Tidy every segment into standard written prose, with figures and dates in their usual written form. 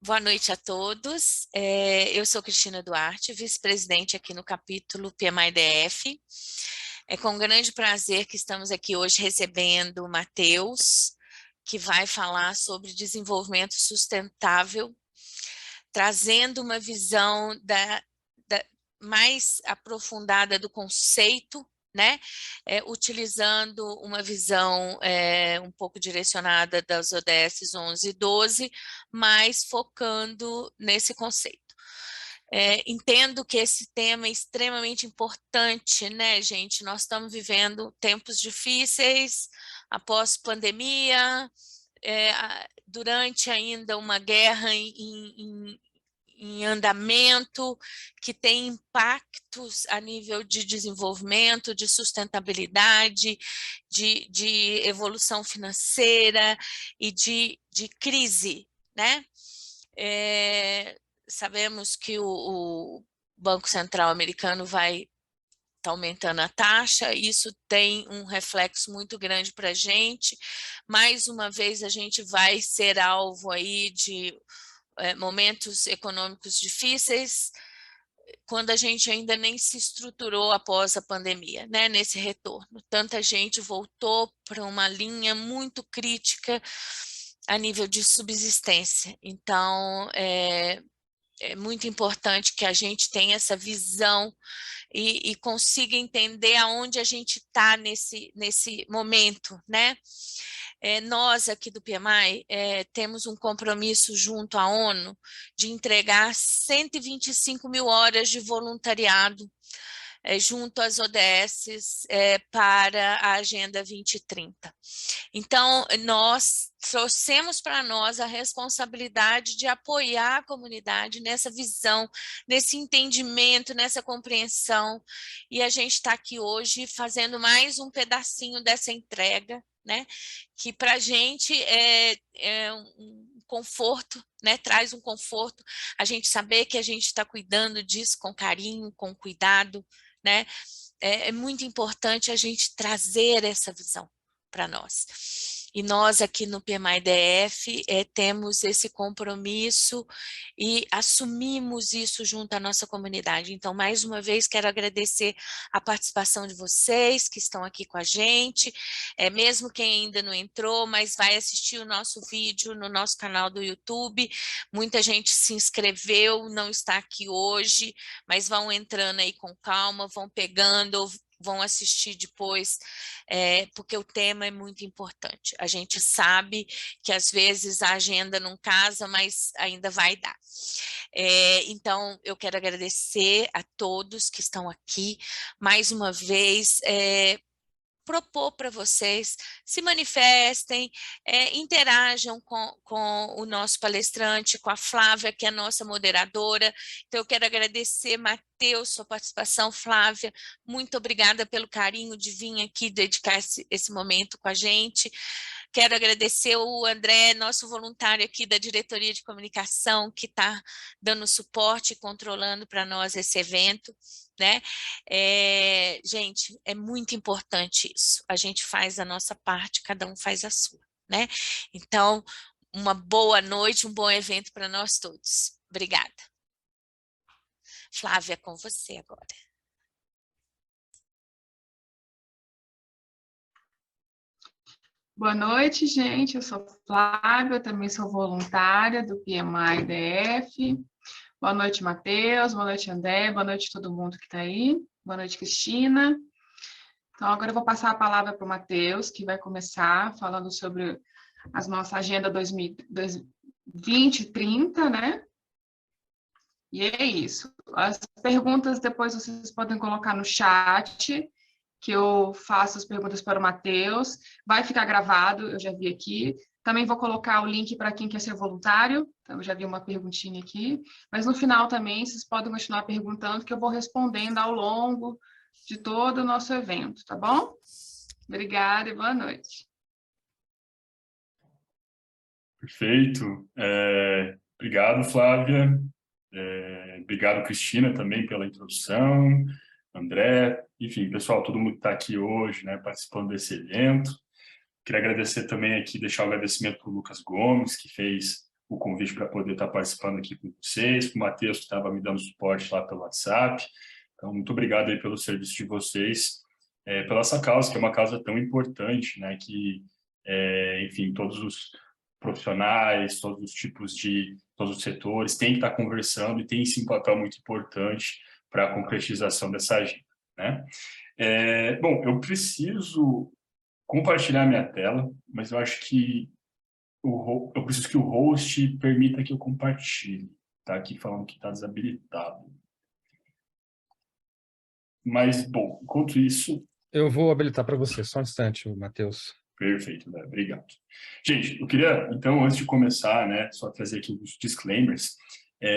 Boa noite a todos. Eu sou Cristina Duarte, vice-presidente aqui no capítulo PMI-DF. É com grande prazer que estamos aqui hoje recebendo o Matheus, que vai falar sobre desenvolvimento sustentável, trazendo uma visão mais aprofundada do conceito, né? Utilizando uma visão um pouco direcionada das ODS 11 e 12, mas focando nesse conceito. Entendo que esse tema é extremamente importante, né, gente? Nós estamos vivendo tempos difíceis, após pandemia, durante ainda uma guerra em andamento, que tem impactos a nível de desenvolvimento, de sustentabilidade, de evolução financeira e de crise, né? Sabemos que o Banco Central americano vai está aumentando a taxa, isso tem um reflexo muito grande para a gente. Mais uma vez, a gente vai ser alvo aí de momentos econômicos difíceis, quando a gente ainda nem se estruturou após a pandemia, né, nesse retorno. Tanta gente voltou para uma linha muito crítica a nível de subsistência. Então, é muito importante que a gente tenha essa visão e consiga entender aonde a gente está nesse momento, né? Nós aqui do PMI temos um compromisso junto à ONU de entregar 125 mil horas de voluntariado junto às ODS para a Agenda 2030. Então, nós trouxemos para nós a responsabilidade de apoiar a comunidade nessa visão, nesse entendimento, nessa compreensão, e a gente está aqui hoje fazendo mais um pedacinho dessa entrega, né? Que para a gente é um conforto, né? Traz um conforto a gente saber que a gente está cuidando disso com carinho, com cuidado, né? É muito importante a gente trazer essa visão para nós. E nós aqui no PMI-DF temos esse compromisso e assumimos isso junto à nossa comunidade. Então, mais uma vez, quero agradecer a participação de vocês que estão aqui com a gente, mesmo quem ainda não entrou, mas vai assistir o nosso vídeo no nosso canal do YouTube. Muita gente se inscreveu, não está aqui hoje, mas vão entrando aí com calma, vão pegando, vão assistir depois, porque o tema é muito importante. A gente sabe que às vezes a agenda não casa, mas ainda vai dar. Então, eu quero agradecer a todos que estão aqui, mais uma vez, propor para vocês, se manifestem, interajam com o nosso palestrante, com a Flávia, que é a nossa moderadora. Então, eu quero agradecer, Matheus, sua participação, Flávia, muito obrigada pelo carinho de vir aqui dedicar esse momento com a gente. Quero agradecer o André, nosso voluntário aqui da Diretoria de Comunicação, que está dando suporte e controlando para nós esse evento, né? Gente, é muito importante isso. A gente faz a nossa parte, cada um faz a sua, né? Então, uma boa noite, um bom evento para nós todos. Obrigada. Flávia, com você agora. Boa noite, gente. Eu sou Flávia, eu também sou voluntária do PMI-DF. Boa noite, Matheus. Boa noite, André. Boa noite a todo mundo que está aí. Boa noite, Cristina. Então, agora eu vou passar a palavra para o Matheus, que vai começar falando sobre a nossa Agenda 2030, né? E é isso. As perguntas depois vocês podem colocar no chat, que eu faço as perguntas para o Matheus. Vai ficar gravado, eu já vi aqui. Também vou colocar o link para quem quer ser voluntário. Então, eu já vi uma perguntinha aqui. Mas no final também, vocês podem continuar perguntando, que eu vou respondendo ao longo de todo o nosso evento, tá bom? Obrigada e boa noite. Perfeito. Obrigado, Flávia. Obrigado, Cristina, também pela introdução. André, enfim, pessoal, todo mundo que está aqui hoje, né, participando desse evento. Queria agradecer também aqui, deixar o agradecimento para o Lucas Gomes, que fez o convite para poder estar participando aqui com vocês, com o Matheus, que estava me dando suporte lá pelo WhatsApp. Então, muito obrigado aí pelo serviço de vocês, pela essa causa, que é uma causa tão importante, né, que, enfim, todos os profissionais, todos os tipos todos os setores têm que estar conversando e tem sim um papel muito importante para a concretização dessa agenda, né? Bom, eu preciso compartilhar minha tela, mas eu acho que eu preciso que o host permita que eu compartilhe. Está aqui falando que está desabilitado. Mas, bom, enquanto isso... Eu vou habilitar para você, só um instante, Matheus. Perfeito, né? Obrigado. Gente, eu queria, então, antes de começar, né, só trazer aqui os disclaimers.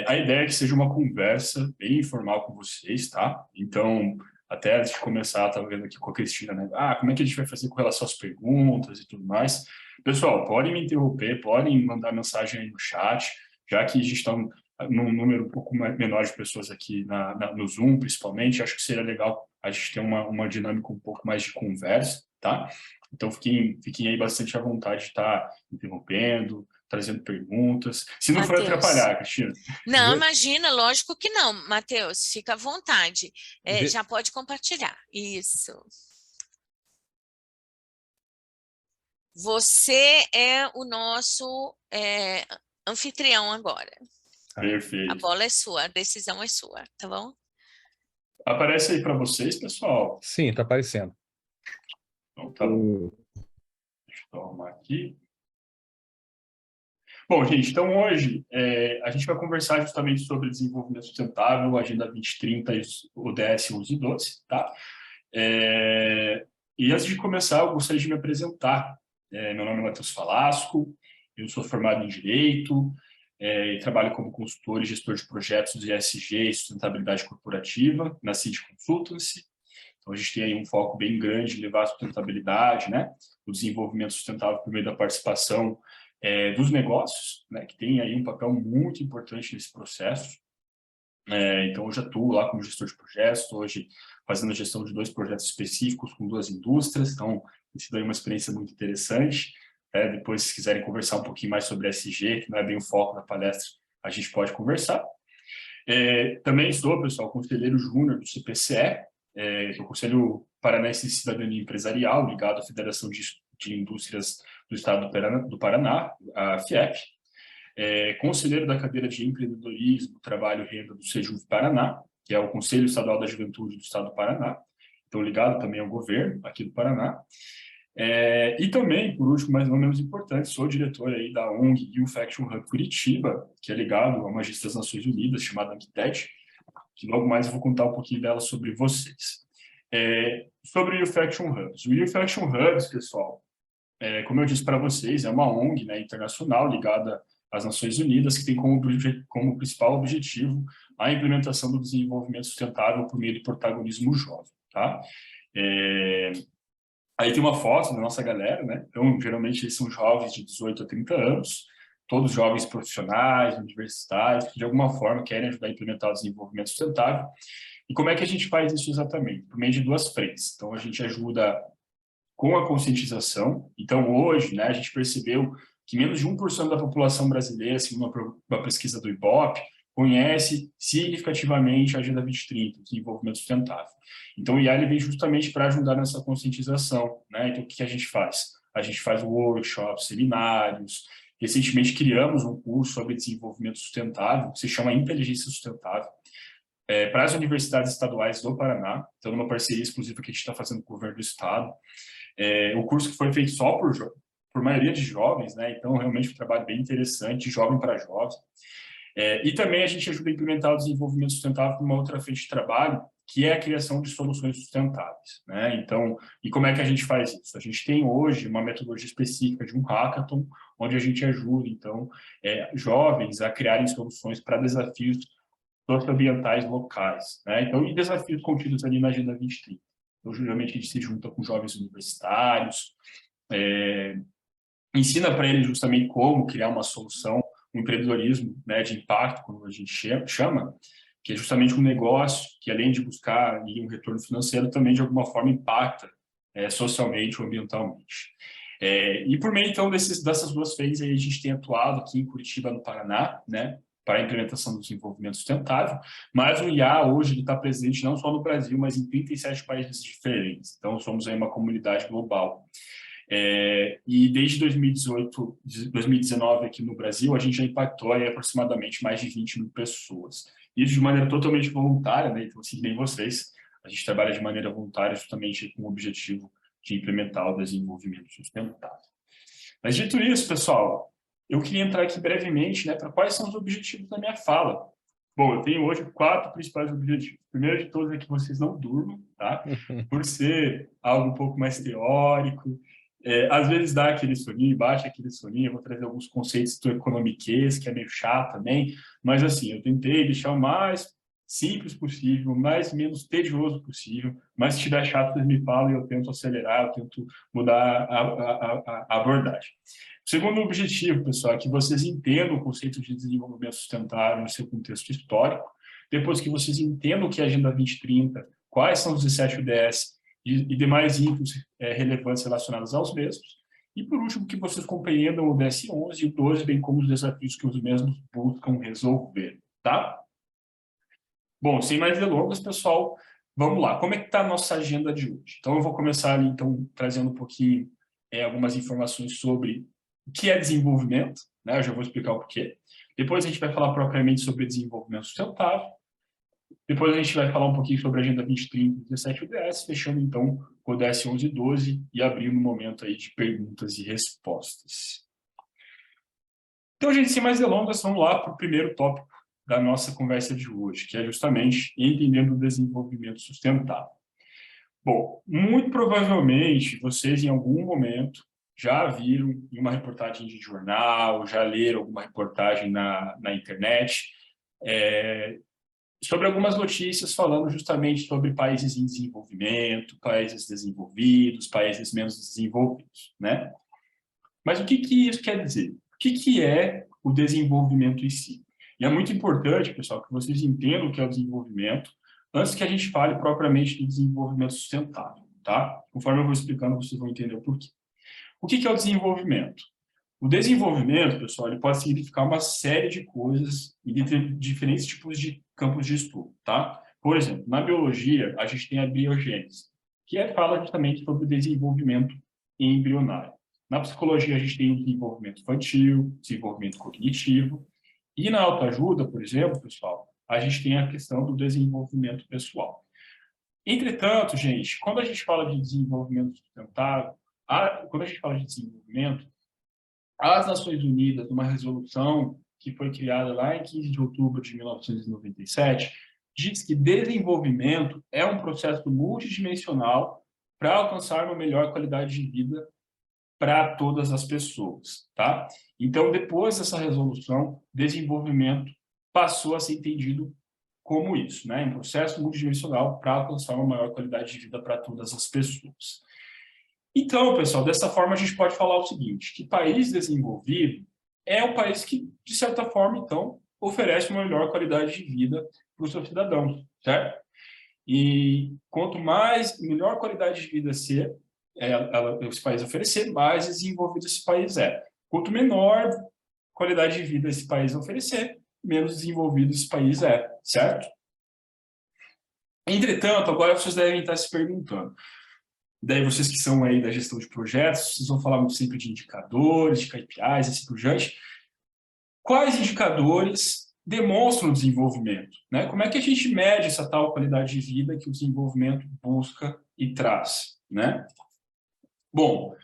A ideia é que seja uma conversa bem informal com vocês, tá? Então, até antes de começar, estava vendo aqui com a Cristina, né? Como é que a gente vai fazer com relação às perguntas e tudo mais? Pessoal, podem me interromper, podem mandar mensagem aí no chat, já que a gente está num número um pouco menor de pessoas aqui no Zoom, principalmente, acho que seria legal a gente ter uma dinâmica um pouco mais de conversa, tá? Então, fiquem aí bastante à vontade de estar interrompendo, trazendo perguntas. Se não for atrapalhar, Cristina. Não, imagina, lógico que não, Matheus, fica à vontade. Já pode compartilhar. Isso. Você é o nosso anfitrião agora. Perfeito. A bola é sua, a decisão é sua, tá bom? Aparece aí para vocês, pessoal? Sim, está aparecendo. Então, tá bom. Deixa eu arrumar aqui. Bom, gente, então hoje a gente vai conversar justamente sobre desenvolvimento sustentável, Agenda 2030 e ODS 11 e 12, tá? E antes de começar, eu gostaria de me apresentar. Meu nome é Matheus Falasco, eu sou formado em Direito, e trabalho como consultor e gestor de projetos de ESG e sustentabilidade corporativa na Cid Consultancy. Então, a gente tem aí um foco bem grande em levar a sustentabilidade, né? O desenvolvimento sustentável por meio da participação dos negócios, né? Que tem aí um papel muito importante nesse processo. Então, hoje atuo lá como gestor de projetos, estou hoje fazendo a gestão de 2 projetos específicos com 2 indústrias, então, tem sido aí uma experiência muito interessante. Depois, se quiserem conversar um pouquinho mais sobre SG, que não é bem o foco da palestra, a gente pode conversar. Também sou, pessoal, conselheiro júnior do CPCE, que é o Conselho Paranaense de Cidadania Empresarial, ligado à Federação de Indústrias do Estado do Paraná, a FIEP. Conselheiro da cadeira de Empreendedorismo, Trabalho e Renda do Sejus Paraná, que é o Conselho Estadual da Juventude do Estado do Paraná, então ligado também ao governo aqui do Paraná. E também, por último, mas não menos importante, sou diretor aí da ONG Youth Action Hub Curitiba, que é ligado a uma agência das Nações Unidas chamada Ancted, que logo mais eu vou contar um pouquinho dela sobre vocês. Sobre o Youth Action Hubs. O Youth Action Hubs, pessoal, como eu disse para vocês, é uma ONG, né, internacional ligada às Nações Unidas, que tem como principal objetivo a implementação do desenvolvimento sustentável por meio do protagonismo jovem, tá? Aí tem uma foto da nossa galera, né? Então, geralmente, eles são jovens de 18 a 30 anos, todos jovens profissionais, universitários, que de alguma forma querem ajudar a implementar o desenvolvimento sustentável. E como é que a gente faz isso exatamente? Por meio de 2 frentes. Então, a gente ajuda com a conscientização. Então, hoje, né, a gente percebeu que menos de 1% da população brasileira, segundo uma pesquisa do IBOP, conhece significativamente a Agenda 2030, desenvolvimento sustentável. Então, o IAL vem justamente para ajudar nessa conscientização, né? Então, o que a gente faz? A gente faz workshops, seminários. Recentemente, criamos um curso sobre desenvolvimento sustentável, que se chama Inteligência Sustentável, para as universidades estaduais do Paraná. Então, uma parceria exclusiva que a gente está fazendo com o governo do estado. O curso que foi feito só por maioria de jovens, né? Então, realmente, um trabalho bem interessante, jovem para jovem. E também a gente ajuda a implementar o desenvolvimento sustentável com uma outra frente de trabalho, que é a criação de soluções sustentáveis, né? Então, e como é que a gente faz isso? A gente tem hoje uma metodologia específica de um hackathon, onde a gente ajuda, então, jovens a criarem soluções para desafios socioambientais locais, né? Então, e desafios contidos ali na Agenda 2030. Então, geralmente, a gente se junta com jovens universitários, ensina para eles justamente como criar uma solução, um empreendedorismo, né, de impacto, como a gente chama, que é justamente um negócio que, além de buscar um retorno financeiro, também, de alguma forma, impacta socialmente ou ambientalmente. E por meio, então, dessas duas frentes, aí, a gente tem atuado aqui em Curitiba, no Paraná, né, para a implementação do desenvolvimento sustentável, mas o IA hoje está presente não só no Brasil, mas em 37 países diferentes. Então, somos aí uma comunidade global. E desde 2019 aqui no Brasil, a gente já impactou aí aproximadamente mais de 20 mil pessoas. Isso de maneira totalmente voluntária, né? Então, assim, nem vocês, a gente trabalha de maneira voluntária justamente com o objetivo de implementar o desenvolvimento sustentável. Mas dito isso, pessoal, eu queria entrar aqui brevemente, né, para quais são os objetivos da minha fala. Bom, eu tenho hoje 4 principais objetivos. O primeiro de todos é que vocês não durmam, tá? Por ser algo um pouco mais teórico, às vezes dá aquele soninho, bate aquele soninho. Eu vou trazer alguns conceitos do economiquez, que é meio chato também, mas assim, eu tentei deixar o mais simples possível, mais menos tedioso possível, mas se estiver chato, vocês me falam e eu tento acelerar, eu tento mudar a abordagem. O segundo objetivo, pessoal, é que vocês entendam o conceito de desenvolvimento sustentável no seu contexto histórico. Depois que vocês entendam o que é a Agenda 2030, quais são os 17 ODS e demais itens relevantes relacionados aos mesmos. E, por último, que vocês compreendam o ODS 11 e o 12, bem como os desafios que os mesmos buscam resolver, tá? Bom, sem mais delongas, pessoal, vamos lá. Como é que está a nossa agenda de hoje? Então, eu vou começar ali, então, trazendo um pouquinho algumas informações sobre o que é desenvolvimento, né? Eu já vou explicar o porquê. Depois a gente vai falar propriamente sobre desenvolvimento sustentável. Depois a gente vai falar um pouquinho sobre a Agenda 2030 e 17 ODS, fechando, então, com o ODS 11 e 12 e abrindo um momento aí de perguntas e respostas. Então, gente, sem mais delongas, vamos lá para o primeiro tópico da nossa conversa de hoje, que é justamente entendendo o desenvolvimento sustentável. Bom, muito provavelmente vocês em algum momento já viram em uma reportagem de jornal, já leram alguma reportagem na internet, sobre algumas notícias falando justamente sobre países em desenvolvimento, países desenvolvidos, países menos desenvolvidos, né? Mas o que isso quer dizer? O que é o desenvolvimento em si? E é muito importante, pessoal, que vocês entendam o que é o desenvolvimento antes que a gente fale propriamente do desenvolvimento sustentável, tá? Conforme eu vou explicando, vocês vão entender o porquê. O que é o desenvolvimento? O desenvolvimento, pessoal, ele pode significar uma série de coisas e de diferentes tipos de campos de estudo, tá? Por exemplo, na biologia, a gente tem a biogênese, que fala justamente sobre o desenvolvimento embrionário. Na psicologia, a gente tem o desenvolvimento infantil, desenvolvimento cognitivo. E na autoajuda, por exemplo, pessoal, a gente tem a questão do desenvolvimento pessoal. Entretanto, gente, quando a gente fala de desenvolvimento sustentável, quando a gente fala de desenvolvimento, as Nações Unidas, numa resolução que foi criada lá em 15 de outubro de 1997, diz que desenvolvimento é um processo multidimensional para alcançar uma melhor qualidade de vida para todas as pessoas, tá? Então, depois dessa resolução, desenvolvimento passou a ser entendido como isso, né? Um processo multidimensional para alcançar uma maior qualidade de vida para todas as pessoas. Então, pessoal, dessa forma a gente pode falar o seguinte, que país desenvolvido é o país que, de certa forma, então, oferece uma melhor qualidade de vida para os seus cidadãos, certo? E quanto melhor qualidade de vida ser, esse país oferecer, mais desenvolvido esse país é. Quanto menor qualidade de vida esse país oferecer, menos desenvolvido esse país é, certo? Entretanto, agora vocês devem estar se perguntando, daí vocês que são aí da gestão de projetos, vocês vão falar muito sempre de indicadores, de KPIs, assim por diante. Quais indicadores demonstram o desenvolvimento, né? Como é que a gente mede essa tal qualidade de vida que o desenvolvimento busca e traz, né? Bom,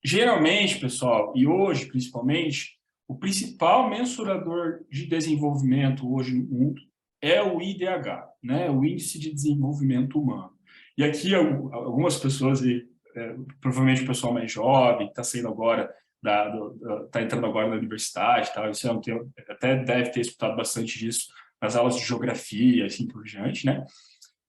geralmente, pessoal, e hoje principalmente, o principal mensurador de desenvolvimento hoje no mundo é o IDH, né? O Índice de Desenvolvimento Humano. E aqui algumas pessoas, provavelmente o pessoal mais jovem, que está saindo agora, está entrando agora na universidade, tá? Isso até deve ter escutado bastante disso nas aulas de geografia, assim por diante, né?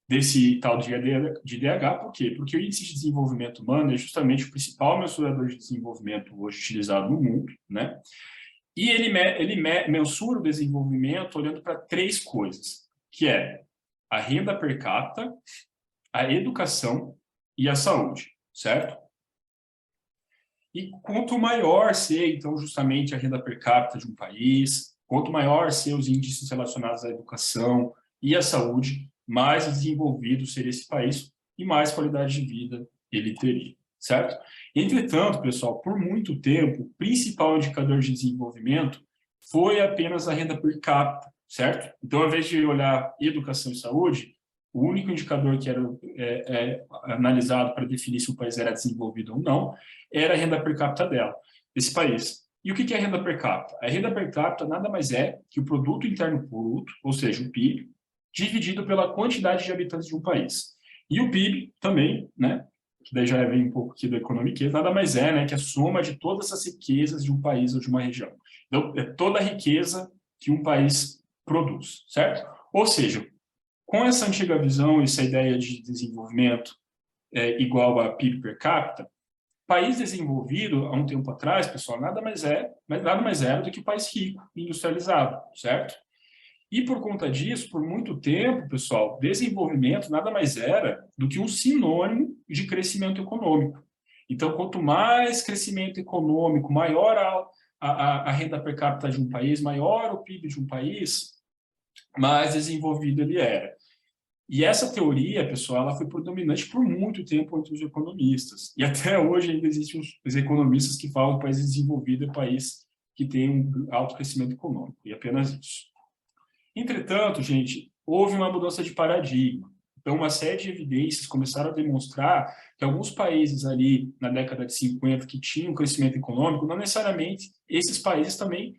Desse tal de IDH, por quê? Porque o Índice de Desenvolvimento Humano é justamente o principal mensurador de desenvolvimento hoje utilizado no mundo, né? E ele mensura o desenvolvimento olhando para 3 coisas, que é a renda per capita, a educação e a saúde, certo? E quanto maior ser, então, justamente a renda per capita de um país, quanto maior ser os índices relacionados à educação e à saúde, mais desenvolvido seria esse país e mais qualidade de vida ele teria, certo? Entretanto, pessoal, por muito tempo, o principal indicador de desenvolvimento foi apenas a renda per capita, certo? Então, ao invés de olhar educação e saúde, o único indicador que era analisado para definir se o país era desenvolvido ou não era a renda per capita desse país. E o que é a renda per capita? A renda per capita nada mais é que o produto interno bruto, ou seja, o PIB, dividido pela quantidade de habitantes de um país. E o PIB também, né, que daí já vem um pouco aqui do economiquez, nada mais é, né, que a soma de todas as riquezas de um país ou de uma região. Então, é toda a riqueza que um país produz, certo? Ou seja, com essa antiga visão, essa ideia de desenvolvimento igual a PIB per capita, país desenvolvido, há um tempo atrás, pessoal, nada mais era do que o país rico, industrializado, certo? E por conta disso, por muito tempo, pessoal, desenvolvimento nada mais era do que um sinônimo de crescimento econômico. Então, quanto mais crescimento econômico, maior a renda per capita de um país, maior o PIB de um país, mais desenvolvido ele era. E essa teoria, pessoal, ela foi predominante por muito tempo entre os economistas. E até hoje ainda existem os economistas que falam que o país desenvolvido é país que tem um alto crescimento econômico, e apenas isso. Entretanto, gente, houve uma mudança de paradigma. Então, uma série de evidências começaram a demonstrar que alguns países ali na década de 50 que tinham crescimento econômico, não necessariamente esses países também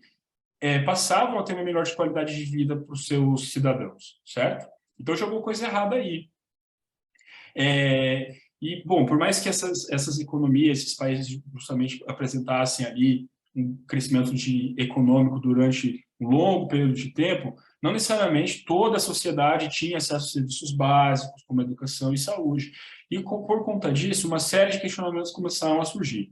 passavam a ter uma melhor qualidade de vida para os seus cidadãos, certo? Então, já alguma coisa errada aí. E, bom, por mais que essas economias, esses países justamente apresentassem ali um crescimento econômico durante um longo período de tempo, não necessariamente toda a sociedade tinha acesso a serviços básicos, como educação e saúde. E, por conta disso, uma série de questionamentos começaram a surgir.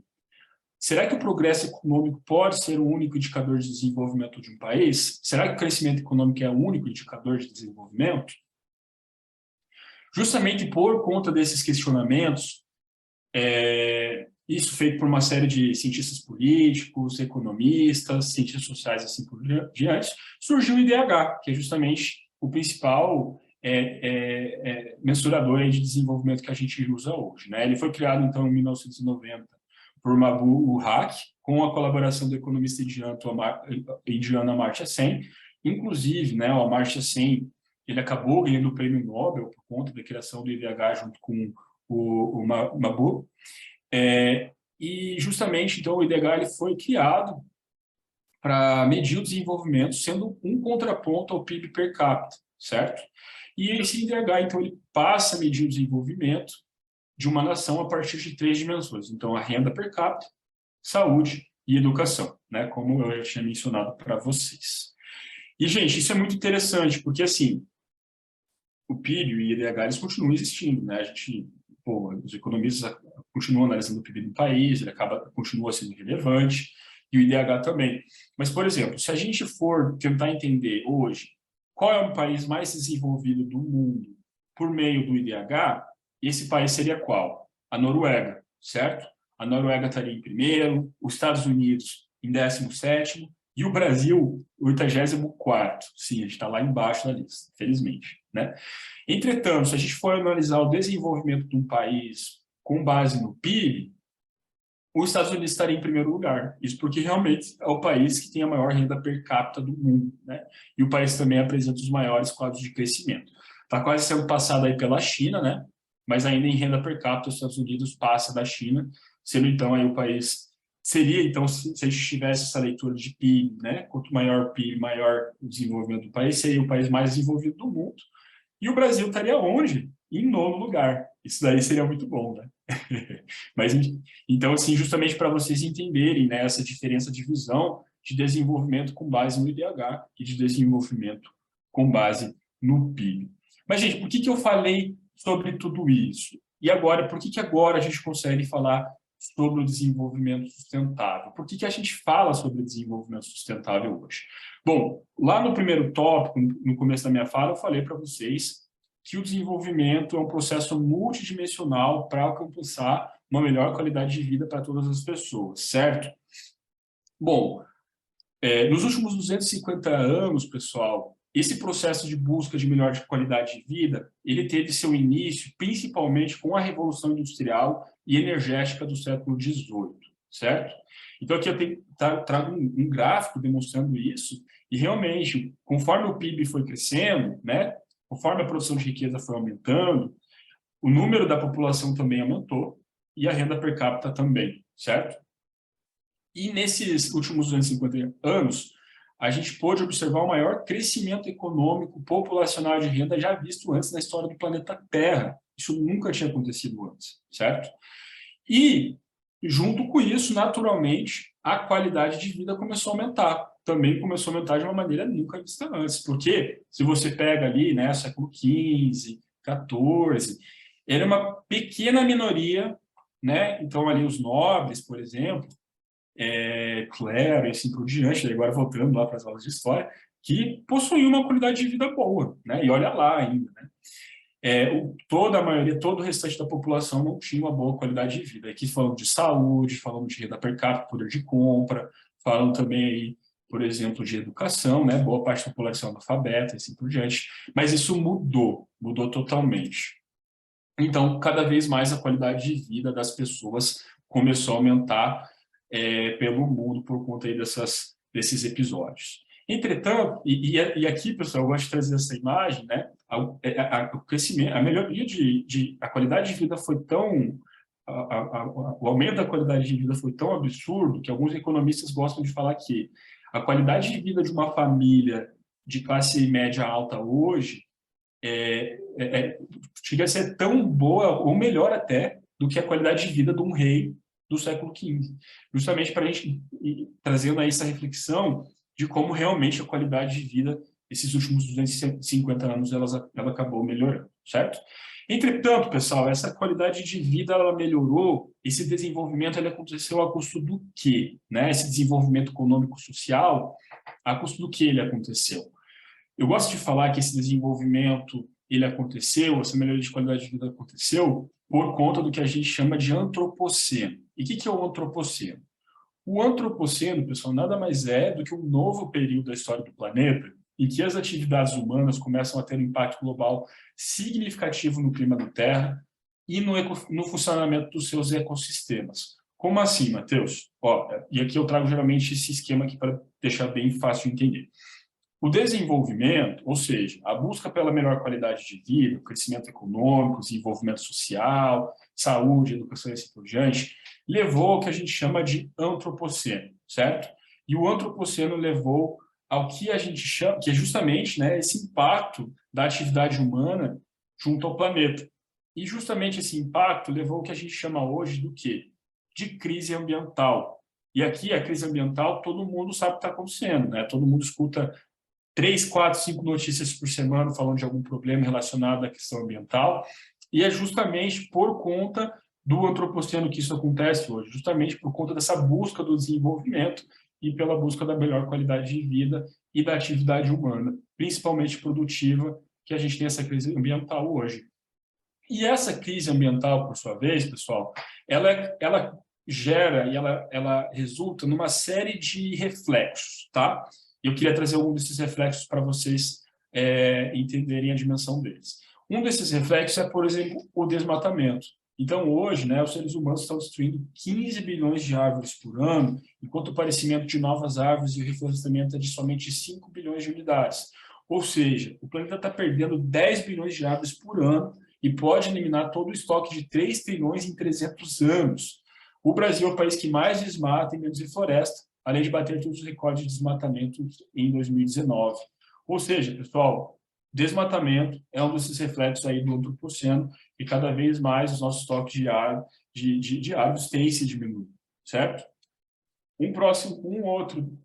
Será que o progresso econômico pode ser o único indicador de desenvolvimento de um país? Será que o crescimento econômico é o único indicador de desenvolvimento? Justamente por conta desses questionamentos, isso feito por uma série de cientistas políticos, economistas, cientistas sociais e assim por diante, surgiu o IDH, que é justamente o principal mensurador de desenvolvimento que a gente usa hoje, né? Ele foi criado, então, em 1990, por Mabu Urrak, com a colaboração do economista indiano Amartya Sen. Inclusive, né, o Amartya Sen, ele acabou ganhando o prêmio Nobel por conta da criação do IDH junto com o Mabu. E justamente, então, o IDH ele foi criado para medir o desenvolvimento, sendo um contraponto ao PIB per capita, certo? E esse IDH, então, ele passa a medir o desenvolvimento de uma nação a partir de 3 dimensões. Então, a renda per capita, saúde e educação, né? Como eu já tinha mencionado para vocês. E, gente, isso é muito interessante, porque, assim, o PIB e o IDH, eles continuam existindo, né? Os economistas continuam analisando o PIB do país, ele continua sendo relevante, e o IDH também. Mas, por exemplo, se a gente for tentar entender hoje qual é o país mais desenvolvido do mundo por meio do IDH, esse país seria qual? A Noruega, certo? A Noruega estaria em primeiro, os Estados Unidos em 17º, e o Brasil, o 84º. Sim, a gente está lá embaixo da lista, felizmente, né? Entretanto, se a gente for analisar o desenvolvimento de um país com base no PIB, os Estados Unidos estaria em primeiro lugar. Isso porque realmente é o país que tem a maior renda per capita do mundo, né? E o país também apresenta os maiores quadros de crescimento. Está quase sendo passado aí pela China, né? Mas ainda em renda per capita, os Estados Unidos passa da China, sendo então aí o país... Seria, então, se a gente tivesse essa leitura de PIB, né? Quanto maior o PIB, maior o desenvolvimento do país, seria o país mais desenvolvido do mundo. E o Brasil estaria onde? Em 9º lugar. Isso daí seria muito bom, né? Mas, então, assim, justamente para vocês entenderem, né, essa diferença de visão de desenvolvimento com base no IDH e de desenvolvimento com base no PIB. Mas, gente, por que eu falei sobre tudo isso? E agora, por que agora a gente consegue falar sobre o desenvolvimento sustentável? Por que a gente fala sobre desenvolvimento sustentável hoje? Bom, lá no primeiro tópico, no começo da minha fala, eu falei para vocês que o desenvolvimento é um processo multidimensional para alcançar uma melhor qualidade de vida para todas as pessoas, certo? Bom, nos últimos 250 anos, pessoal, esse processo de busca de melhor qualidade de vida, ele teve seu início principalmente com a Revolução Industrial e Energética do século XVIII, certo? Então, aqui eu trago um gráfico demonstrando isso, e realmente, conforme o PIB foi crescendo, né, conforme a produção de riqueza foi aumentando, o número da população também aumentou, e a renda per capita também, certo? E nesses últimos 250 anos, a gente pôde observar o maior crescimento econômico populacional de renda já visto antes na história do planeta Terra. Isso nunca tinha acontecido antes, certo? E, junto com isso, naturalmente, a qualidade de vida começou a aumentar. Também começou a aumentar de uma maneira nunca vista antes. Porque, se você pega ali, né, século XV, XIV, era uma pequena minoria, né? Então, ali os nobres, por exemplo, clero e assim por diante, agora voltando lá para as aulas de história, que possuíam uma qualidade de vida boa, né? E olha lá ainda, né? Toda a maioria, todo o restante da população não tinha uma boa qualidade de vida. Aqui falando de saúde, falando de renda per capita, poder de compra, falando também aí, por exemplo, de educação, né? Boa parte da população analfabeta e assim por diante. Mas isso mudou totalmente. Então, cada vez mais a qualidade de vida das pessoas começou a aumentar pelo mundo por conta aí desses episódios. Entretanto, e aqui, pessoal, eu gosto de trazer essa imagem, né? O crescimento, a melhoria a qualidade de vida foi tão... o aumento da qualidade de vida foi tão absurdo que alguns economistas gostam de falar que a qualidade de vida de uma família de classe média alta hoje chega a ser tão boa, ou melhor até, do que a qualidade de vida de um rei do século XV. Justamente para a gente ir trazendo aí essa reflexão de como realmente a qualidade de vida, esses últimos 250 anos, ela acabou melhorando, certo? Entretanto, pessoal, essa qualidade de vida, ela melhorou, esse desenvolvimento, ele aconteceu a custo do quê? Né? Esse desenvolvimento econômico-social, a custo do que ele aconteceu? Eu gosto de falar que esse desenvolvimento, ele aconteceu, essa melhoria de qualidade de vida aconteceu por conta do que a gente chama de antropoceno. E o que é o antropoceno? O antropoceno, pessoal, nada mais é do que um novo período da história do planeta em que as atividades humanas começam a ter um impacto global significativo no clima da Terra e no funcionamento dos seus ecossistemas. Como assim, Matheus? E aqui eu trago geralmente esse esquema aqui para deixar bem fácil de entender. O desenvolvimento, ou seja, a busca pela melhor qualidade de vida, o crescimento econômico, desenvolvimento social, saúde, educação e assim por diante, levou ao que a gente chama de antropoceno, certo? E o antropoceno levou ao que a gente chama, que é justamente, né, esse impacto da atividade humana junto ao planeta. E justamente esse impacto levou ao que a gente chama hoje do quê? De crise ambiental. E aqui a crise ambiental, todo mundo sabe o que está acontecendo, né? Todo mundo escuta 3, 4, 5 notícias por semana falando de algum problema relacionado à questão ambiental, e é justamente por conta do antropoceno que isso acontece hoje, justamente por conta dessa busca do desenvolvimento e pela busca da melhor qualidade de vida e da atividade humana, principalmente produtiva, que a gente tem essa crise ambiental hoje. E essa crise ambiental, por sua vez, pessoal, ela gera e ela resulta numa série de reflexos, tá? Eu queria trazer algum desses reflexos para vocês entenderem a dimensão deles. Um desses reflexos é, por exemplo, o desmatamento. Então, hoje, né, os seres humanos estão destruindo 15 bilhões de árvores por ano, enquanto o aparecimento de novas árvores e o reflorestamento é de somente 5 bilhões de unidades. Ou seja, o planeta está perdendo 10 bilhões de árvores por ano e pode eliminar todo o estoque de 3 trilhões em 300 anos. O Brasil é o país que mais desmata e menos refloresta, além de bater todos os recordes de desmatamento em 2019. Ou seja, pessoal, desmatamento é um desses reflexos aí do antropoceno e cada vez mais os nossos estoques de árvores têm se diminuído, certo? Um outro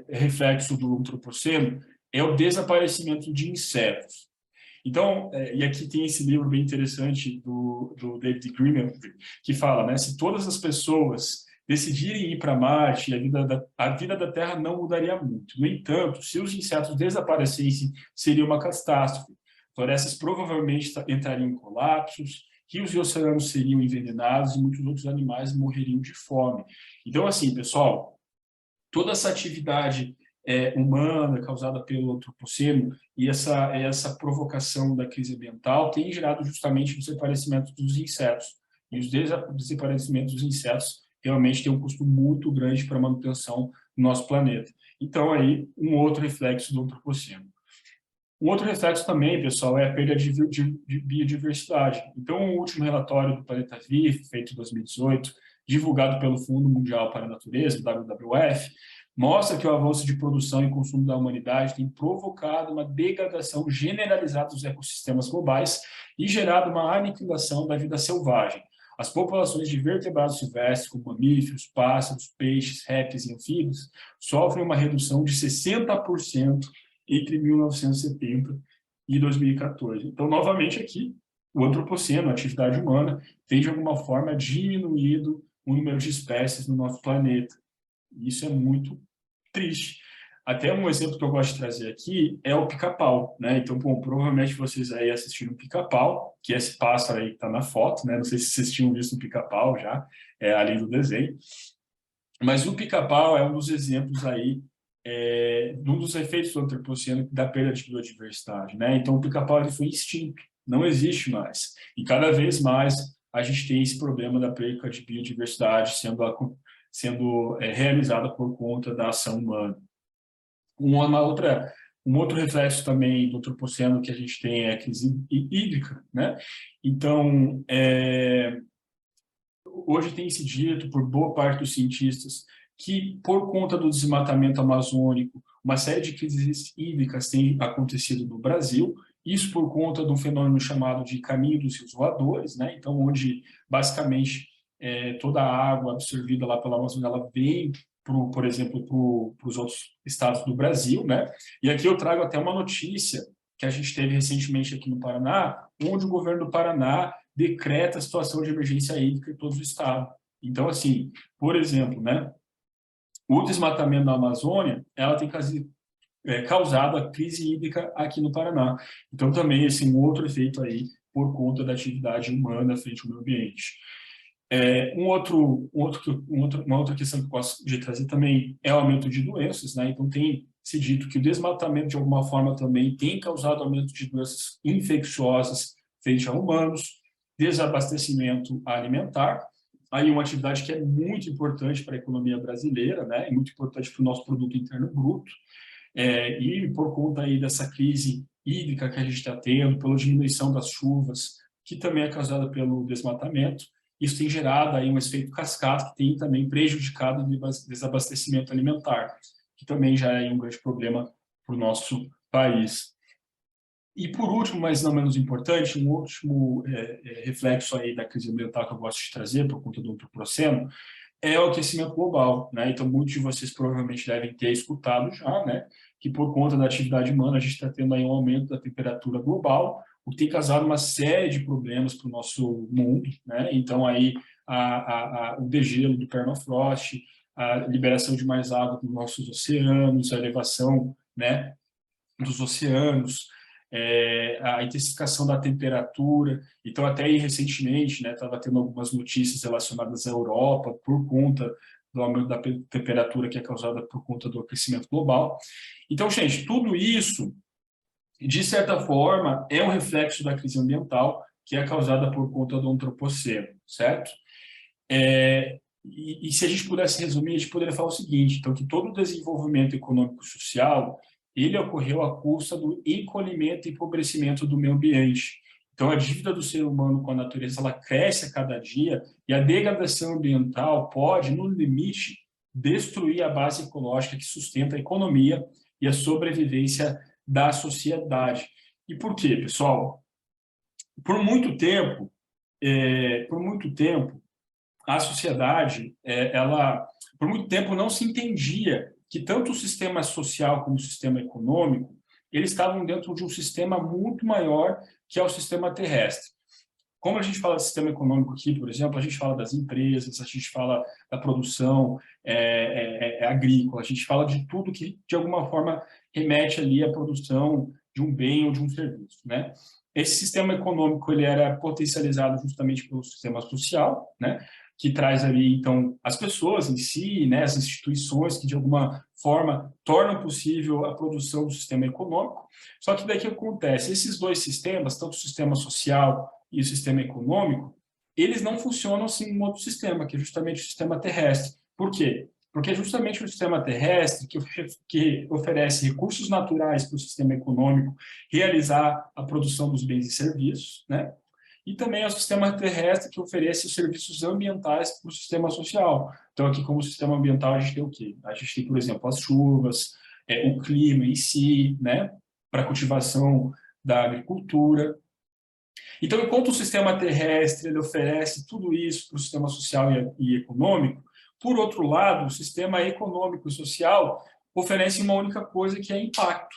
reflexo do antropoceno é o desaparecimento de insetos. Então, e aqui tem esse livro bem interessante do David Greenberg, que fala, né, se todas as pessoas decidirem ir para Marte, a vida da Terra não mudaria muito. No entanto, se os insetos desaparecessem, seria uma catástrofe. Florestas provavelmente entrariam em colapsos, rios e oceanos seriam envenenados e muitos outros animais morreriam de fome. Então, assim, pessoal, toda essa atividade humana causada pelo antropoceno e essa provocação da crise ambiental tem gerado justamente o desaparecimento dos insetos. E os desaparecimentos dos insetos realmente tem um custo muito grande para a manutenção do nosso planeta. Então, aí, um outro reflexo do antropoceno. Um outro reflexo também, pessoal, é a perda de biodiversidade. Então, o último relatório do Planeta Vivo, feito em 2018, divulgado pelo Fundo Mundial para a Natureza, WWF, mostra que o avanço de produção e consumo da humanidade tem provocado uma degradação generalizada dos ecossistemas globais e gerado uma aniquilação da vida selvagem. As populações de vertebrados silvestres, como mamíferos, pássaros, peixes, répteis e anfíbios, sofrem uma redução de 60% entre 1970 e 2014. Então, novamente aqui, o antropoceno, a atividade humana, tem de alguma forma diminuído o número de espécies no nosso planeta. Isso é muito triste. Até um exemplo que eu gosto de trazer aqui é o pica-pau, né? Então, bom, provavelmente vocês aí assistiram o pica-pau, que é esse pássaro aí que está na foto, né? Não sei se vocês tinham visto o pica-pau já, além do desenho. Mas o pica-pau é um dos exemplos aí um dos efeitos do antropoceno da perda de biodiversidade, né? Então, o pica-pau foi extinto, não existe mais. E cada vez mais a gente tem esse problema da perda de biodiversidade sendo realizada por conta da ação humana. Um outro reflexo também do antropoceno que a gente tem é a crise hídrica, né? Então, hoje tem se dito por boa parte dos cientistas que, por conta do desmatamento amazônico, uma série de crises hídricas tem acontecido no Brasil, isso por conta de um fenômeno chamado de caminho dos rios voadores, né? Então, onde, basicamente, toda a água absorvida lá pela Amazônia, ela vem, por exemplo, para os outros estados do Brasil, né? E aqui eu trago até uma notícia que a gente teve recentemente aqui no Paraná, onde o governo do Paraná decreta a situação de emergência hídrica em todo o estado. Então, assim, por exemplo, né? O desmatamento da Amazônia, ela tem causado a crise hídrica aqui no Paraná. Então, também, esse um outro efeito aí por conta da atividade humana frente ao meio ambiente. Uma outra questão que eu gosto de trazer também é o aumento de doenças, né? Então, tem se dito que o desmatamento, de alguma forma, também tem causado aumento de doenças infecciosas frente a humanos, desabastecimento alimentar, aí uma atividade que é muito importante para a economia brasileira, né? É muito importante para o nosso produto interno bruto, e por conta aí dessa crise hídrica que a gente está tendo, pela diminuição das chuvas, que também é causada pelo desmatamento, isso tem gerado aí um efeito cascata que tem também prejudicado o desabastecimento alimentar, que também já é um grande problema para o nosso país. E por último, mas não menos importante, um último reflexo aí da crise ambiental que eu gosto de trazer por conta do antropoceno é o aquecimento global, né? Então, muitos de vocês provavelmente devem ter escutado já, né? Que por conta da atividade humana a gente está tendo aí um aumento da temperatura global, o que tem causado uma série de problemas para o nosso mundo, né? Então, aí o degelo do permafrost, a liberação de mais água nos nossos oceanos, a elevação, né, dos oceanos, a intensificação da temperatura. Então, até aí, recentemente, né, estava tendo algumas notícias relacionadas à Europa por conta do aumento da temperatura que é causada por conta do aquecimento global. Então, gente, tudo isso, de certa forma, é um reflexo da crise ambiental que é causada por conta do antropoceno, certo? E se a gente pudesse resumir, a gente poderia falar o seguinte, então, que todo o desenvolvimento econômico e social ele ocorreu à custa do encolhimento e empobrecimento do meio ambiente. Então, a dívida do ser humano com a natureza ela cresce a cada dia e a degradação ambiental pode, no limite, destruir a base ecológica que sustenta a economia e a sobrevivência da sociedade. E por quê, pessoal? Por muito tempo, a sociedade, por muito tempo, não se entendia que tanto o sistema social como o sistema econômico, eles estavam dentro de um sistema muito maior que é o sistema terrestre. Como a gente fala de sistema econômico aqui, por exemplo, a gente fala das empresas, a gente fala da produção agrícola, a gente fala de tudo que, de alguma forma, remete ali à produção de um bem ou de um serviço, né? esse sistema econômico ele era potencializado justamente pelo sistema social, né, que traz ali, então, as pessoas em si, né, as instituições que, de alguma forma, tornam possível a produção do sistema econômico. Só que daí o que acontece? Esses dois sistemas, tanto o sistema social e o sistema econômico, eles não funcionam sem um outro sistema, que é justamente o sistema terrestre. Por quê? Porque é justamente o sistema terrestre que oferece recursos naturais para o sistema econômico realizar a produção dos bens e serviços, né? E também é o sistema terrestre que oferece os serviços ambientais para o sistema social. Então, aqui, como sistema ambiental, a gente tem o quê? A gente tem, por exemplo, as chuvas, o clima em si, né? Para a cultivação da agricultura. Então, enquanto o sistema terrestre ele oferece tudo isso para o sistema social e econômico, por outro lado, o sistema econômico e social oferece uma única coisa, que é impacto.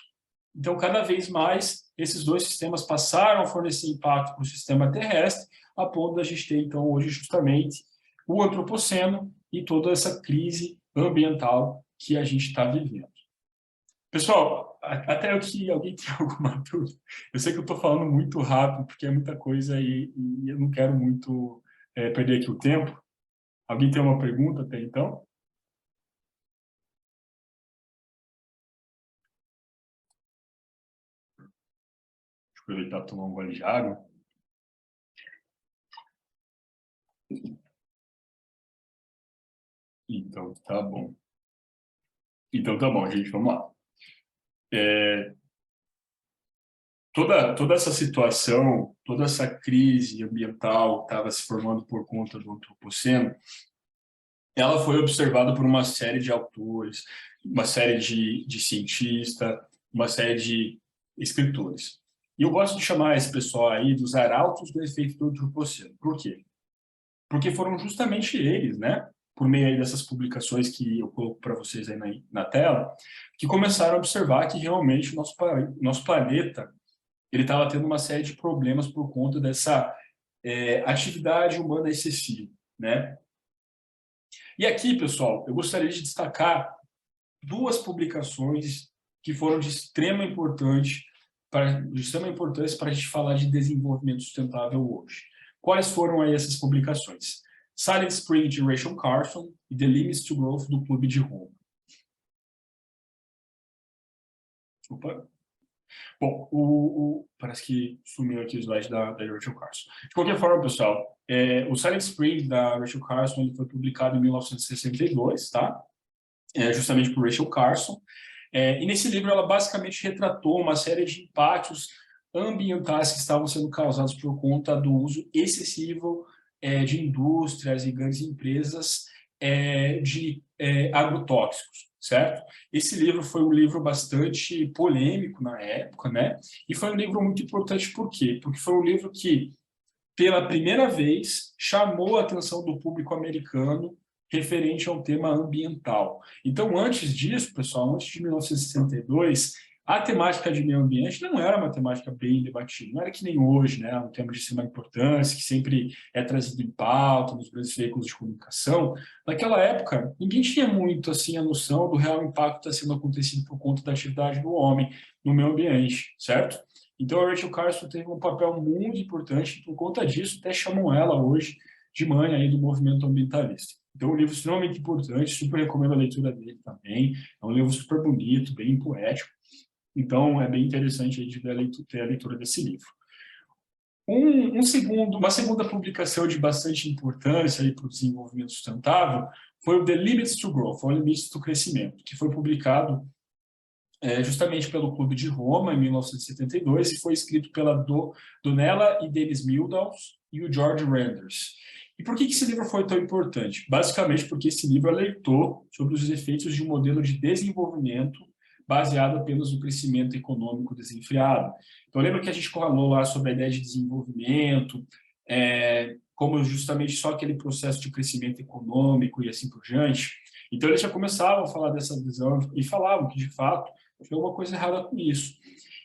Então, cada vez mais, esses dois sistemas passaram a fornecer impacto para o sistema terrestre, a ponto da gente ter, então, hoje, justamente, o antropoceno e toda essa crise ambiental que a gente está vivendo. Pessoal, até aqui, alguém tem alguma dúvida? Eu sei que eu estou falando muito rápido, porque é muita coisa e eu não quero muito perder aqui o tempo. Alguém tem uma pergunta até então? Deixa eu aproveitar para tomar um gole de água. Então, tá bom. Então, tá bom, gente, vamos lá. Toda essa situação, toda essa crise ambiental que estava se formando por conta do antropoceno, ela foi observada por uma série de autores, uma série de cientistas, uma série de escritores. E eu gosto de chamar esse pessoal aí dos arautos do efeito do antropoceno. Por quê? Porque foram justamente eles, né, por meio aí dessas publicações que eu coloco para vocês aí na tela, que começaram a observar que realmente o nosso planeta ele estava tendo uma série de problemas por conta dessa atividade humana excessiva, né? E aqui, pessoal, eu gostaria de destacar duas publicações que foram de extrema importância para a gente falar de desenvolvimento sustentável hoje. Quais foram aí essas publicações? Silent Spring, de Rachel Carson, e The Limits to Growth, do Clube de Roma. Opa. Bom, parece que sumiu aqui o slide da Rachel Carson. De qualquer forma, pessoal, o Silent Spring, da Rachel Carson, ele foi publicado em 1962, tá? Justamente por Rachel Carson. E nesse livro ela basicamente retratou uma série de impactos ambientais que estavam sendo causados por conta do uso excessivo de indústrias e grandes empresas de agrotóxicos, certo? Esse livro foi um livro bastante polêmico na época, né? E foi um livro muito importante, por quê? Porque foi um livro que, pela primeira vez, chamou a atenção do público americano referente ao tema ambiental. Então, antes disso, pessoal, antes de 1962, a temática de meio ambiente não era uma temática bem debatida, não era que nem hoje, né? Um tema de extrema importância, que sempre é trazido em pauta nos grandes veículos de comunicação. Naquela época, ninguém tinha muito assim, a noção do real impacto que está sendo acontecido por conta da atividade do homem no meio ambiente, certo? Então, a Rachel Carson teve um papel muito importante, e por conta disso, até chamam ela hoje de mãe aí do movimento ambientalista. Então, é um livro extremamente importante, super recomendo a leitura dele também. É um livro super bonito, bem poético. Então, é bem interessante aí de ter a leitura desse livro. Uma segunda publicação de bastante importância para o desenvolvimento sustentável foi o The Limits to Growth, ou Limites do Crescimento, que foi publicado justamente pelo Clube de Roma, em 1972, e foi escrito pela Donella e Dennis Mildaus e o George Renders. E por que esse livro foi tão importante? Basicamente porque esse livro alertou sobre os efeitos de um modelo de desenvolvimento baseado apenas no crescimento econômico desenfreado. Então, lembra que a gente falou lá sobre a ideia de desenvolvimento, como justamente só aquele processo de crescimento econômico e assim por diante? Então, eles já começavam a falar dessa visão e falavam que, de fato, tinha alguma coisa errada com isso.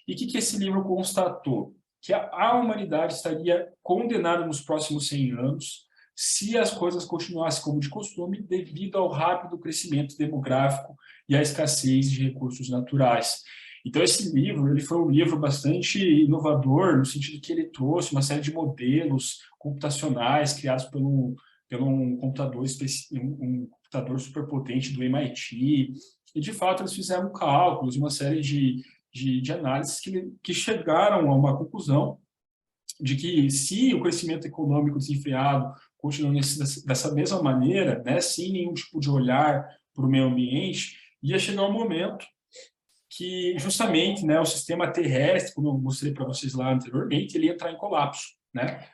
E o que esse livro constatou? Que a humanidade estaria condenada nos próximos 100 anos se as coisas continuassem como de costume, devido ao rápido crescimento demográfico e à escassez de recursos naturais. Então, esse livro, ele foi um livro bastante inovador, no sentido que ele trouxe uma série de modelos computacionais criados por um computador, um computador superpotente do MIT, e, de fato, eles fizeram cálculos, uma série de análises que chegaram a uma conclusão de que, se o crescimento econômico desenfreado continuar dessa mesma maneira, né, sem nenhum tipo de olhar para o meio ambiente, ia chegar um momento que, justamente, né, o sistema terrestre, como eu mostrei para vocês lá anteriormente, ele ia entrar em colapso, né,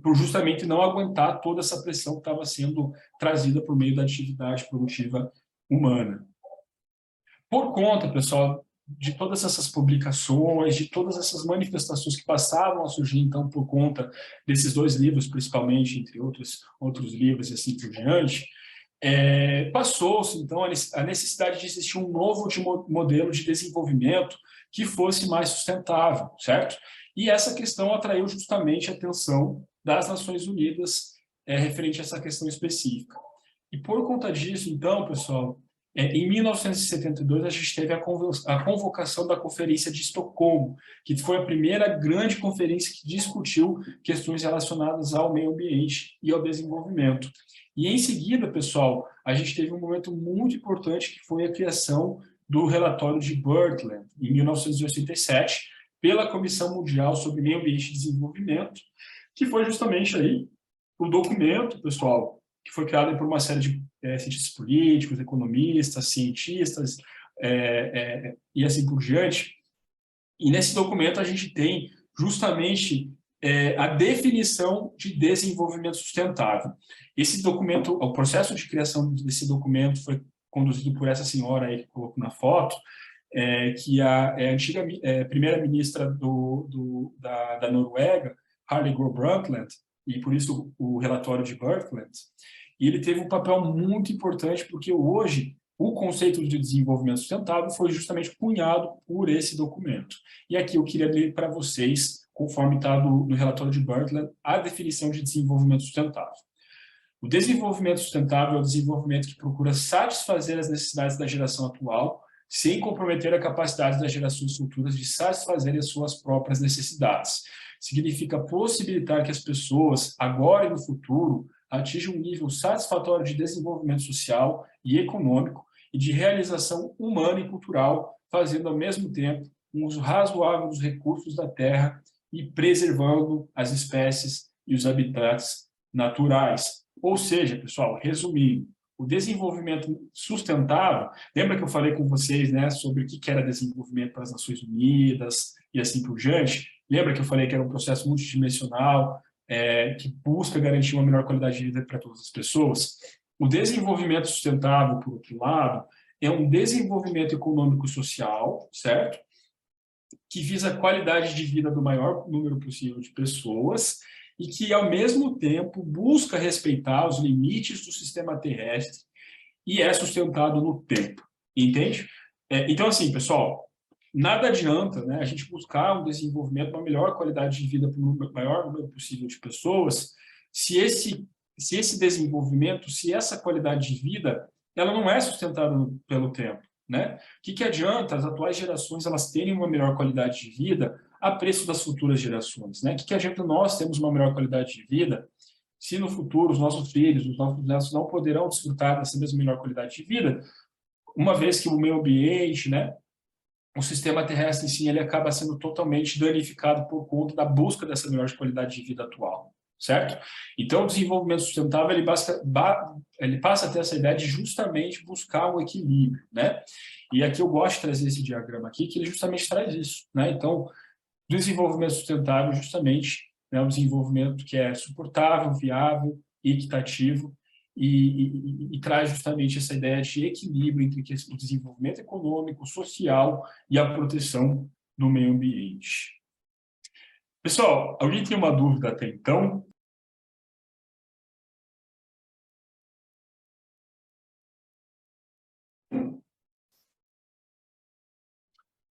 por justamente não aguentar toda essa pressão que estava sendo trazida por meio da atividade produtiva humana. Por conta, pessoal, de todas essas publicações, de todas essas manifestações que passavam a surgir, então, por conta desses dois livros, principalmente, entre outros livros e assim por diante, passou-se, então, a necessidade de existir um novo modelo de desenvolvimento que fosse mais sustentável, certo? E essa questão atraiu justamente a atenção das Nações Unidas referente a essa questão específica. E por conta disso, então, pessoal, em 1972, a gente teve a convocação da Conferência de Estocolmo, que foi a primeira grande conferência que discutiu questões relacionadas ao meio ambiente e ao desenvolvimento. E, em seguida, pessoal, a gente teve um momento muito importante, que foi a criação do relatório de Brundtland, em 1987, pela Comissão Mundial sobre Meio Ambiente e Desenvolvimento, que foi justamente aí o documento, pessoal, que foi criado por uma série de cientistas políticos, economistas, cientistas e assim por diante. E nesse documento a gente tem justamente a definição de desenvolvimento sustentável. Esse documento, o processo de criação desse documento foi conduzido por essa senhora aí que colocou na foto, que é a antiga primeira-ministra da Noruega, Harley Gro Brundtland, e por isso o relatório de Brundtland. E ele teve um papel muito importante, porque hoje o conceito de desenvolvimento sustentável foi justamente cunhado por esse documento. E aqui eu queria ler para vocês, conforme está no relatório de Brundtland, a definição de desenvolvimento sustentável. O desenvolvimento sustentável é o desenvolvimento que procura satisfazer as necessidades da geração atual, sem comprometer a capacidade das gerações futuras de satisfazerem as suas próprias necessidades. Significa possibilitar que as pessoas, agora e no futuro, atinjam um nível satisfatório de desenvolvimento social e econômico e de realização humana e cultural, fazendo ao mesmo tempo um uso razoável dos recursos da terra e preservando as espécies e os habitats naturais. Ou seja, pessoal, resumindo, o desenvolvimento sustentável, lembra que eu falei com vocês, né, sobre o que era desenvolvimento para as Nações Unidas e assim por diante? Lembra que eu falei que era um processo multidimensional, que busca garantir uma melhor qualidade de vida para todas as pessoas? O desenvolvimento sustentável, por outro lado, é um desenvolvimento econômico e social, certo? Que visa a qualidade de vida do maior número possível de pessoas e que, ao mesmo tempo, busca respeitar os limites do sistema terrestre e é sustentado no tempo, entende? Então, assim, pessoal, nada adianta, né, a gente buscar um desenvolvimento, uma melhor qualidade de vida para o maior número possível de pessoas, se esse desenvolvimento, se essa qualidade de vida, ela não é sustentada pelo tempo, né? O que adianta as atuais gerações elas terem uma melhor qualidade de vida a preço das futuras gerações, né? O que adianta nós termos uma melhor qualidade de vida se no futuro os nossos filhos, os nossos netos não poderão desfrutar dessa mesma melhor qualidade de vida, uma vez que o meio ambiente, né, o sistema terrestre em si, ele acaba sendo totalmente danificado por conta da busca dessa melhor qualidade de vida atual, certo? Então, o desenvolvimento sustentável, ele passa a ter essa ideia de justamente buscar um equilíbrio, né? E aqui eu gosto de trazer esse diagrama aqui, que ele justamente traz isso, né? Então, desenvolvimento sustentável, justamente, é um desenvolvimento que é suportável, viável, equitativo, e traz justamente essa ideia de equilíbrio entre o desenvolvimento econômico, social e a proteção do meio ambiente. Pessoal, alguém tem uma dúvida até então?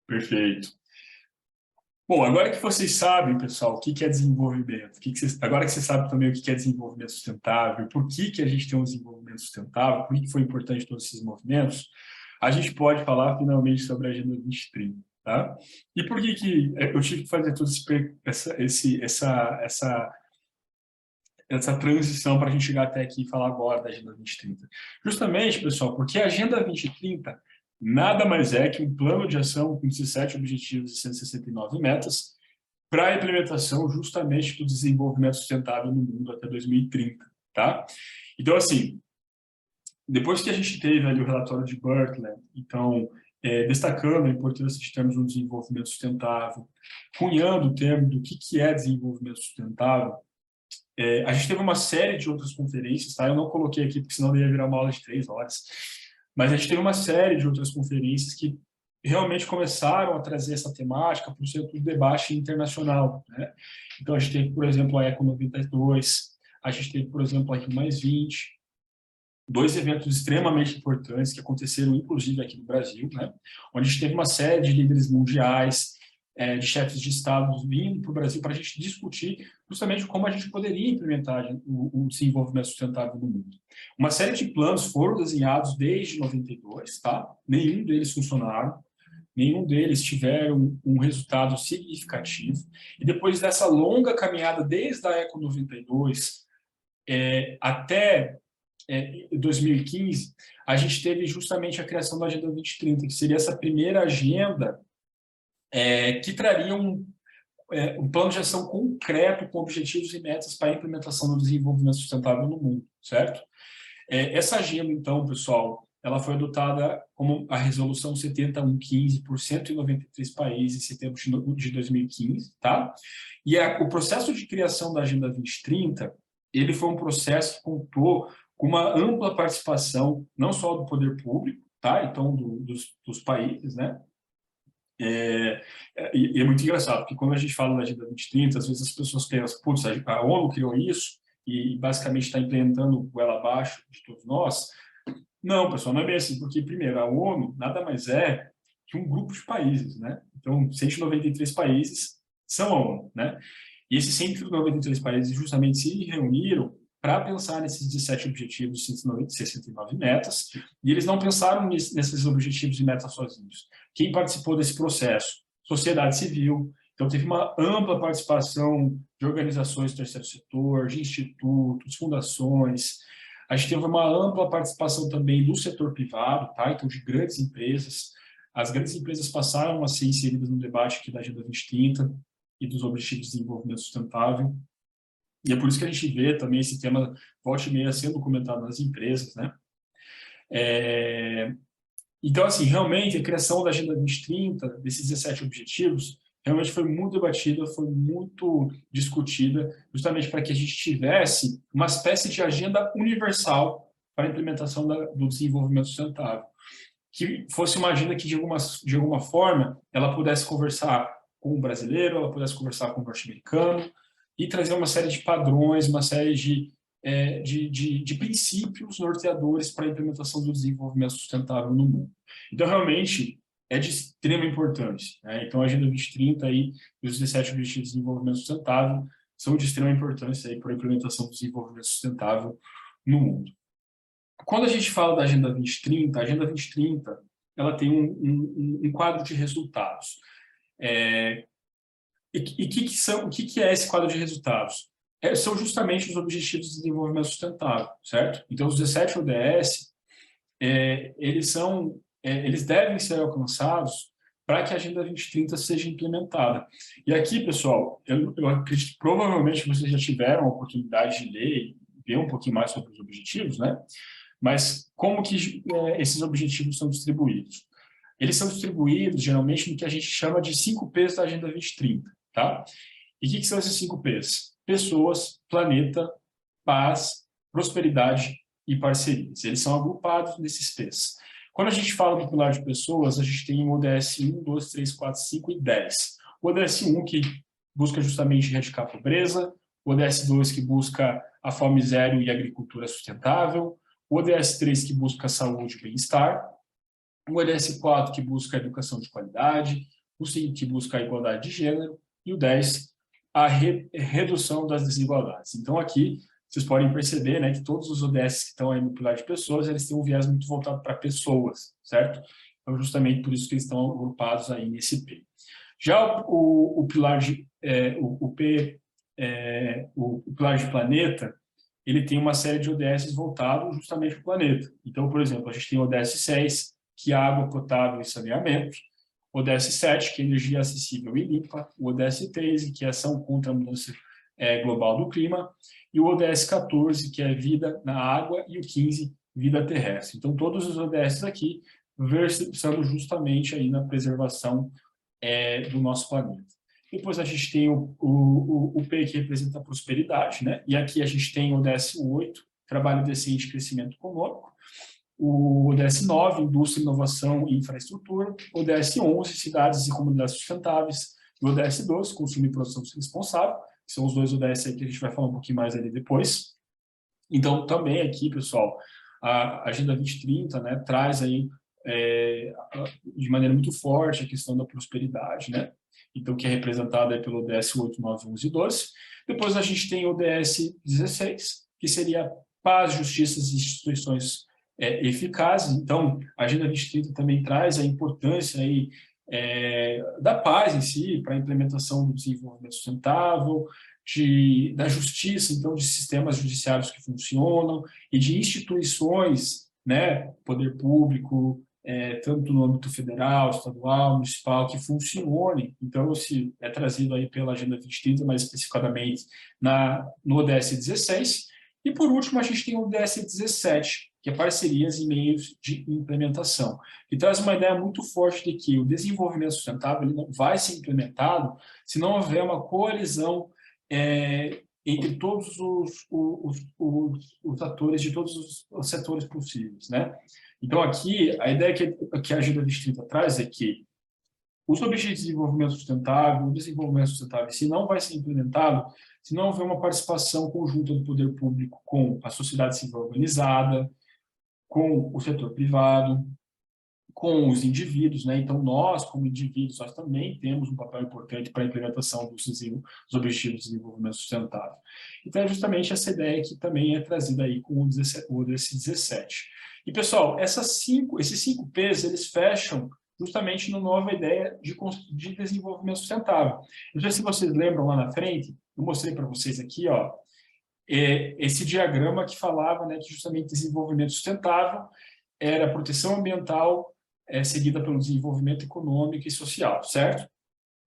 Perfeito. Bom, agora que vocês sabem, pessoal, o que é desenvolvimento, agora que vocês sabem também o que é desenvolvimento sustentável, por que a gente tem um desenvolvimento sustentável, por que foi importante todos esses movimentos, a gente pode falar finalmente sobre a Agenda 2030, tá? E por que eu tive que fazer toda essa transição para a gente chegar até aqui e falar agora da Agenda 2030? Justamente, pessoal, porque a Agenda 2030 nada mais é que um plano de ação com 17 objetivos e 169 metas para a implementação justamente do desenvolvimento sustentável no mundo até 2030, tá? Então, assim, depois que a gente teve ali o relatório de Birkeland, então, destacando a importância de termos um desenvolvimento sustentável, cunhando o termo do que é desenvolvimento sustentável, a gente teve uma série de outras conferências, tá? Eu não coloquei aqui, porque senão ia virar uma aula de 3 horas, mas a gente teve uma série de outras conferências que realmente começaram a trazer essa temática para o centro do debate internacional, né? Então, a gente teve, por exemplo, a Eco 92, a gente teve, por exemplo, a Rio+20, dois eventos extremamente importantes que aconteceram, inclusive, aqui no Brasil, né? Onde a gente teve uma série de líderes mundiais, de chefes de Estado vindo para o Brasil para a gente discutir justamente como a gente poderia implementar o desenvolvimento sustentável no mundo. Uma série de planos foram desenhados desde 92, tá? Nenhum deles funcionaram, nenhum deles tiveram um resultado significativo. E depois dessa longa caminhada desde a Eco 92 até 2015, a gente teve justamente a criação da Agenda 2030, que seria essa primeira agenda que traria um plano de ação concreto com objetivos e metas para a implementação do desenvolvimento sustentável no mundo, certo? Essa agenda, então, pessoal, ela foi adotada como a Resolução 7115 por 193 países em setembro de 2015, tá? E o processo de criação da Agenda 2030, ele foi um processo que contou com uma ampla participação, não só do poder público, tá? Então, dos países, né? E é muito engraçado, porque quando a gente fala da Agenda 2030, às vezes as pessoas pensam, putz, a ONU criou isso e basicamente está implementando o goela abaixo de todos nós. Não, pessoal, não é bem assim, porque, primeiro, a ONU nada mais é que um grupo de países, né? Então, 193 países são a ONU, né? E esses 193 países justamente se reuniram para pensar nesses 17 objetivos e 169 metas, e eles não pensaram nesses objetivos e metas sozinhos. Quem participou desse processo? Sociedade civil. Então, teve uma ampla participação de organizações do terceiro setor, de institutos, fundações. A gente teve uma ampla participação também do setor privado, tá? Então, de grandes empresas. As grandes empresas passaram a ser inseridas no debate aqui da Agenda 2030 e dos Objetivos de Desenvolvimento Sustentável. E é por isso que a gente vê também esse tema volta e meia sendo comentado nas empresas, né? Então, assim, realmente, a criação da Agenda 2030, desses 17 objetivos, realmente foi muito debatida, foi muito discutida, justamente para que a gente tivesse uma espécie de agenda universal para a implementação do desenvolvimento sustentável. Que fosse uma agenda que, de alguma forma, ela pudesse conversar com o brasileiro, ela pudesse conversar com o norte-americano, e trazer uma série de padrões, uma série de princípios norteadores para a implementação do desenvolvimento sustentável no mundo. Então, realmente, é de extrema importância, né? Então, a Agenda 2030 e os 17 Objetivos de Desenvolvimento Sustentável são de extrema importância aí para a implementação do desenvolvimento sustentável no mundo. Quando a gente fala da Agenda 2030, a Agenda 2030 ela tem um quadro de resultados. E o que é esse quadro de resultados? São justamente os Objetivos de Desenvolvimento Sustentável, certo? Então, os 17 ODS, eles devem ser alcançados para que a Agenda 2030 seja implementada. E aqui, pessoal, eu acredito que provavelmente vocês já tiveram a oportunidade de ler e ver um pouquinho mais sobre os objetivos, né? Mas como que esses objetivos são distribuídos? Eles são distribuídos, geralmente, no que a gente chama de 5 P's da Agenda 2030, tá? E o que são esses 5 P's? Pessoas, planeta, paz, prosperidade e parcerias. Eles são agrupados nesses P's. Quando a gente fala do pilar de pessoas, a gente tem o ODS 1, 2, 3, 4, 5 e 10. O ODS 1, que busca justamente erradicar a pobreza, o ODS 2, que busca a fome zero e a agricultura sustentável, o ODS 3, que busca saúde e bem-estar, o ODS 4, que busca a educação de qualidade, o 5, que busca a igualdade de gênero, e o 10, a redução das desigualdades. Então, aqui, vocês podem perceber, né, que todos os ODS que estão aí no pilar de pessoas, eles têm um viés muito voltado para pessoas, certo? então justamente por isso que eles estão agrupados aí nesse P. Já o pilar de o pilar de planeta, ele tem uma série de ODS voltados justamente para o planeta. Então, por exemplo, a gente tem o ODS 6, que é água potável e saneamento, o ODS 7, que é energia acessível e limpa, o ODS 13, que é ação contra a mudança global do clima, e o ODS 14, que é vida na água, e o 15, vida terrestre. Então, todos os ODS aqui versando justamente aí na preservação do nosso planeta. Depois a gente tem o P, que representa a prosperidade, né? E aqui a gente tem o ODS 8, trabalho decente e crescimento econômico, o ODS 9, indústria, inovação e infraestrutura, o ODS 11, cidades e comunidades sustentáveis, e o ODS 12, consumo e produção responsável, que são os dois ODS aí que a gente vai falar um pouquinho mais ali depois. Então, também aqui, pessoal, a Agenda 2030, né, traz aí de maneira muito forte a questão da prosperidade, né? Então, que é representada pelo ODS 8, 9, 11 e 12. Depois a gente tem o ODS 16, que seria paz, justiça e instituições eficazes. Então, a Agenda 2030 também traz a importância aí, da paz em si, para a implementação do desenvolvimento sustentável, da justiça, então, de sistemas judiciários que funcionam e de instituições, né, poder público, tanto no âmbito federal, estadual, municipal, que funcionem. Então, isso é trazido aí pela Agenda 2030, mais especificadamente no ODS 16. E, por último, a gente tem o ODS 17, que é parcerias e meios de implementação, que traz uma ideia muito forte de que o desenvolvimento sustentável ele não vai ser implementado se não houver uma coalizão entre todos os atores de todos os setores possíveis, né? Então, aqui, a ideia que a Agenda 2030 traz é que os Objetivos de Desenvolvimento Sustentável, o desenvolvimento sustentável, se não vai ser implementado, se não houver uma participação conjunta do poder público com a sociedade civil organizada, com o setor privado, com os indivíduos, né? Então, nós, como indivíduos, nós também temos um papel importante para a implementação dos Objetivos de Desenvolvimento Sustentável. Então, é justamente essa ideia que também é trazida aí com o ODS 17. E, pessoal, esses 5 P's, eles fecham justamente na nova ideia de desenvolvimento sustentável. Não sei se vocês lembram lá na frente, eu mostrei para vocês aqui, ó, esse diagrama que falava, né, que justamente desenvolvimento sustentável era a proteção ambiental seguida pelo desenvolvimento econômico e social, certo?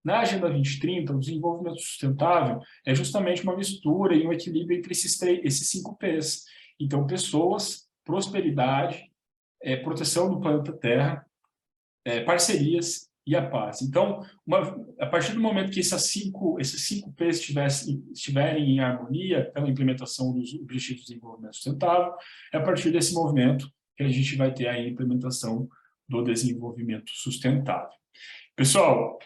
Na Agenda 2030, o desenvolvimento sustentável é justamente uma mistura e um equilíbrio entre esses 5 P's. Então, pessoas, prosperidade, proteção do planeta Terra, parcerias e a paz. Então, a partir do momento que esses 5 P's estiverem em harmonia pela implementação dos Objetivos de Desenvolvimento Sustentável, é a partir desse movimento que a gente vai ter a implementação do desenvolvimento sustentável. Pessoal,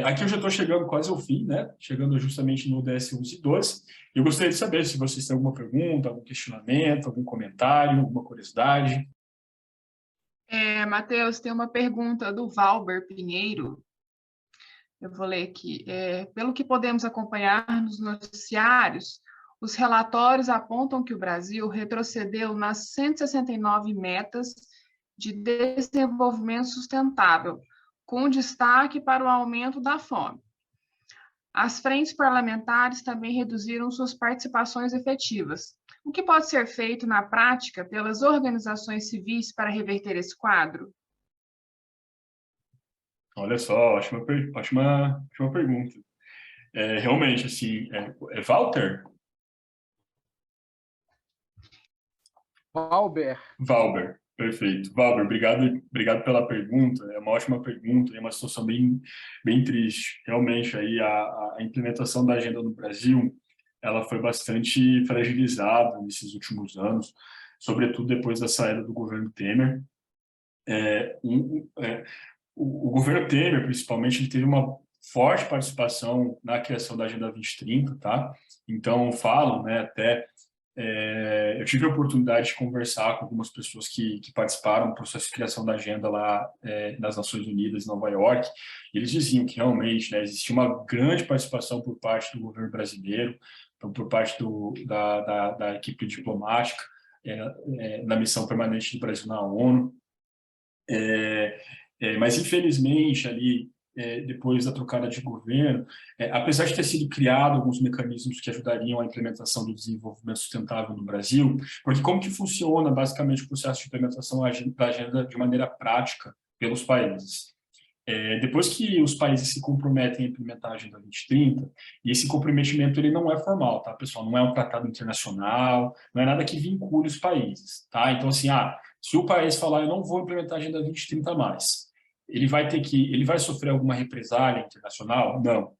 aqui eu já estou chegando quase ao fim, né? Chegando justamente no ODS 11 e 12. Eu gostaria de saber se vocês têm alguma pergunta, algum questionamento, algum comentário, alguma curiosidade. Matheus, tem uma pergunta do Valber Pinheiro. Eu vou ler aqui. Pelo que podemos acompanhar nos noticiários, os relatórios apontam que o Brasil retrocedeu nas 169 metas de desenvolvimento sustentável, com destaque para o aumento da fome. As frentes parlamentares também reduziram suas participações efetivas. O que pode ser feito na prática pelas organizações civis para reverter esse quadro? Olha só, ótima pergunta. Realmente, assim, Walter? Valber, perfeito. Valber, obrigado pela pergunta. É uma ótima pergunta, é uma situação bem triste. Realmente, aí a implementação da agenda no Brasil, ela foi bastante fragilizada nesses últimos anos, sobretudo depois da saída do governo Temer. O governo Temer, principalmente, ele teve uma forte participação na criação da Agenda 2030, tá? Então, falo, né, até eu tive a oportunidade de conversar com algumas pessoas que participaram do processo de criação da agenda lá nas Nações Unidas, em Nova York, e eles diziam que realmente, né, existia uma grande participação por parte do governo brasileiro, então, por parte da equipe diplomática, na missão permanente do Brasil na ONU, Mas, infelizmente, ali, depois da trocada de governo, apesar de ter sido criado alguns mecanismos que ajudariam a implementação do desenvolvimento sustentável no Brasil, porque como que funciona, basicamente, o processo de implementação da agenda de maneira prática pelos países? Depois que os países se comprometem a implementar a Agenda 2030, e esse comprometimento ele não é formal, tá, pessoal? Não é um tratado internacional, não é nada que vincule os países, tá? Então, assim, se o país falar, eu não vou implementar a Agenda 2030 mais, ele vai sofrer alguma represália internacional? Não.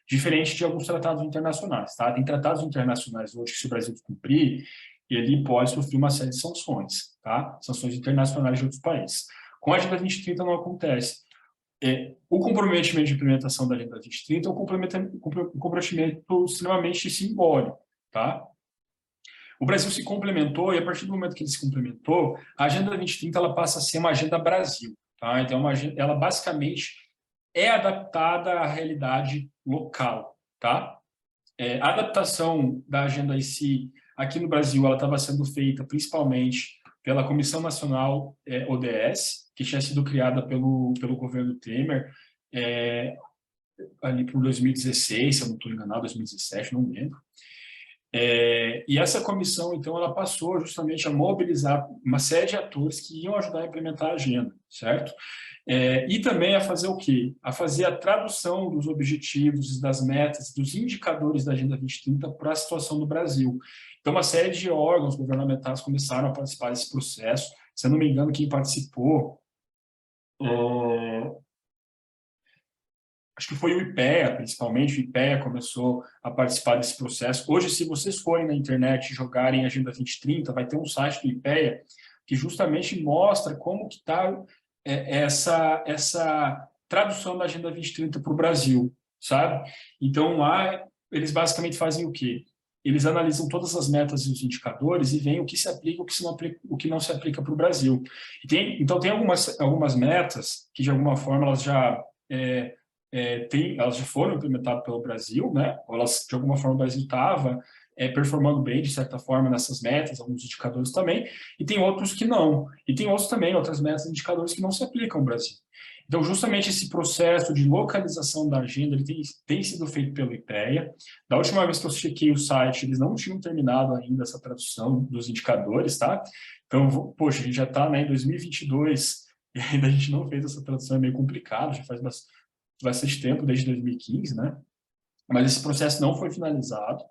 Diferente de alguns tratados internacionais, tá? Tem tratados internacionais hoje que, se o Brasil cumprir, ele pode sofrer uma série de sanções, tá? Sanções internacionais de outros países. Com a Agenda 2030 não acontece. O comprometimento de implementação da Agenda 2030 é um comprometimento extremamente simbólico, tá? O Brasil se complementou, e a partir do momento que ele se complementou, a Agenda 2030 ela passa a ser uma Agenda Brasil, tá? Então, ela basicamente é adaptada à realidade local, tá? A adaptação da agenda em si, aqui no Brasil, ela estava sendo feita principalmente pela Comissão Nacional ODS, que tinha sido criada pelo governo Temer, ali por 2016, se eu não estou enganado, 2017, não lembro. E essa comissão, então, ela passou justamente a mobilizar uma série de atores que iam ajudar a implementar a agenda, certo? E também a fazer o quê? A fazer a tradução dos objetivos, das metas, dos indicadores da Agenda 2030 para a situação do Brasil. Então, uma série de órgãos governamentais começaram a participar desse processo. Se eu não me engano, quem participou, acho que foi o IPEA, principalmente. O IPEA começou a participar desse processo. Hoje, se vocês forem na internet e jogarem Agenda 2030, vai ter um site do IPEA que justamente mostra como que está essa tradução da Agenda 2030 para o Brasil, sabe? Então, lá, eles basicamente fazem o quê? Eles analisam todas as metas e os indicadores e veem o que se aplica e o que não se aplica para o Brasil. Então, tem algumas metas que, de alguma forma, elas já foram implementadas pelo Brasil, né? Ou elas, de alguma forma, o Brasil estava performando bem, de certa forma, nessas metas, alguns indicadores também, e tem outros que não. E tem outros também, outras metas e indicadores que não se aplicam ao Brasil. Então, justamente esse processo de localização da agenda ele tem sido feito pelo IPEA. Da última vez que eu chequei o site, eles não tinham terminado ainda essa tradução dos indicadores, tá? Então, poxa, a gente já está, né, em 2022 e ainda a gente não fez essa tradução, é meio complicado, já faz bastante tempo, desde 2015, né? Mas esse processo não foi finalizado.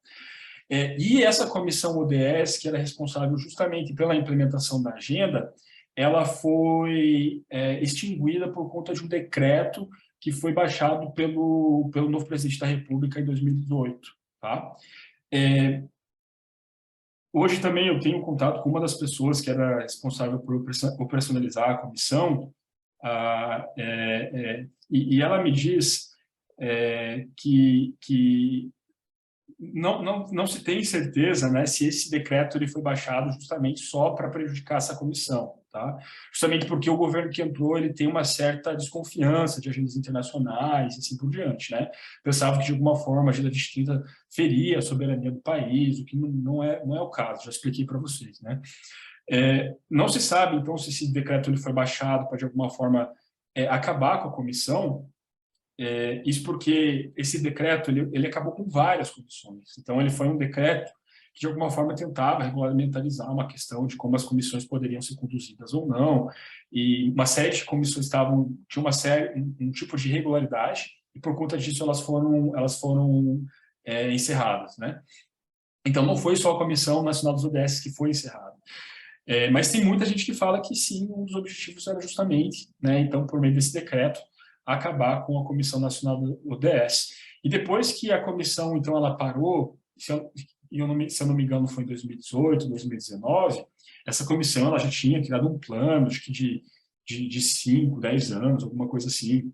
E essa comissão ODS, que era responsável justamente pela implementação da agenda, ela foi extinguida por conta de um decreto que foi baixado pelo novo presidente da República em 2018. Tá? Hoje também eu tenho contato com uma das pessoas que era responsável por operacionalizar a comissão, e ela me diz que não se tem certeza, né, se esse decreto ele foi baixado justamente só para prejudicar essa comissão, tá? Justamente porque o governo que entrou ele tem uma certa desconfiança de agendas internacionais e assim por diante, né? Pensava que de alguma forma a agenda 2030 feria a soberania do país, o que não é o caso. Já expliquei para vocês, né? Não se sabe então se esse decreto ele foi baixado para de alguma forma acabar com a comissão. Isso porque esse decreto ele acabou com várias comissões. Então, ele foi um decreto que, de alguma forma, tentava regulamentarizar uma questão de como as comissões poderiam ser conduzidas ou não. E uma série de comissões tinham um tipo de irregularidade, e, por conta disso, elas foram encerradas, né? Então, não foi só a Comissão Nacional dos ODS que foi encerrada. Mas tem muita gente que fala que, sim, um dos objetivos era justamente, né, então, por meio desse decreto, acabar com a Comissão Nacional do ODS. E depois que a comissão, então, ela parou, se eu não me engano, foi em 2018, 2019, essa comissão ela já tinha criado um plano, acho que de 5, 10 anos, alguma coisa assim,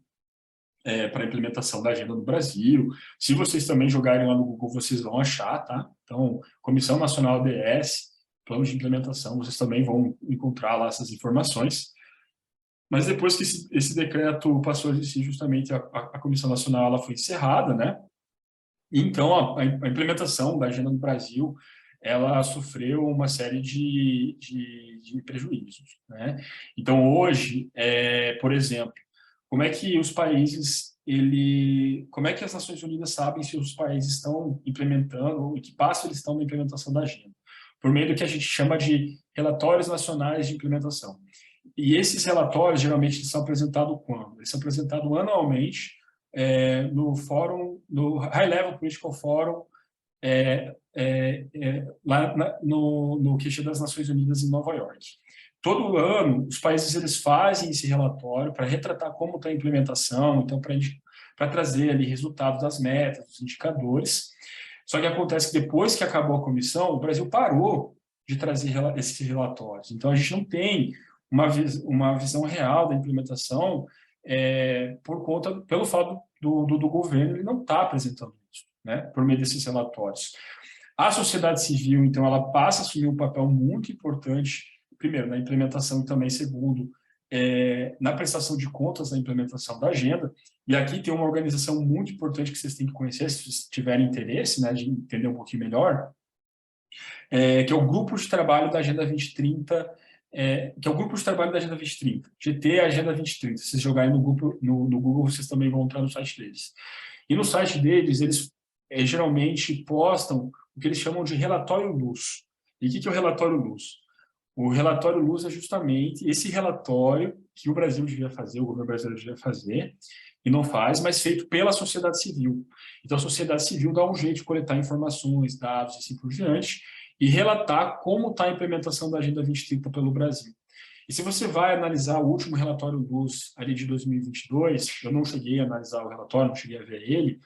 para a implementação da agenda no Brasil. Se vocês também jogarem lá no Google, vocês vão achar, tá? Então, Comissão Nacional ODS, plano de implementação, vocês também vão encontrar lá essas informações. Mas depois que esse decreto passou a existir, justamente a Comissão Nacional ela foi encerrada, né? E então, a implementação da agenda no Brasil, ela sofreu uma série de prejuízos, né? Então, hoje, por exemplo, como é que os países, como é que as Nações Unidas sabem se os países estão implementando, ou em que passo eles estão na implementação da agenda? Por meio do que a gente chama de relatórios nacionais de implementação. E esses relatórios, geralmente, são apresentados quando? Eles são apresentados anualmente no fórum, no High Level Political Forum, lá no Queixa das Nações Unidas em Nova York. Todo ano, os países eles fazem esse relatório para retratar como está a implementação, então para trazer ali resultados das metas, dos indicadores. Só que acontece que depois que acabou a comissão, o Brasil parou de trazer esses relatórios. Então, a gente não tem uma visão real da implementação pelo fato do governo ele não estar apresentando isso, né, por meio desses relatórios. A sociedade civil, então, ela passa a assumir um papel muito importante, primeiro, na implementação e também, segundo, na prestação de contas da implementação da agenda. E aqui tem uma organização muito importante que vocês têm que conhecer, se vocês tiverem interesse, né, de entender um pouquinho melhor, que é o Grupo de Trabalho da Agenda 2030, que é o Grupo de Trabalho da Agenda 2030, GT Agenda 2030. Se vocês jogarem no Google, vocês também vão entrar no site deles. E no site deles, eles geralmente postam o que eles chamam de relatório Luz. E o que é o relatório Luz? O relatório Luz é justamente esse relatório que o Brasil devia fazer, o governo brasileiro devia fazer, e não faz, mas feito pela sociedade civil. Então, a sociedade civil dá um jeito de coletar informações, dados e assim por diante, e relatar como está a implementação da Agenda 2030 pelo Brasil. E se você vai analisar o último relatório Luz ali de 2022, eu não cheguei a analisar o relatório, não cheguei a ver ele,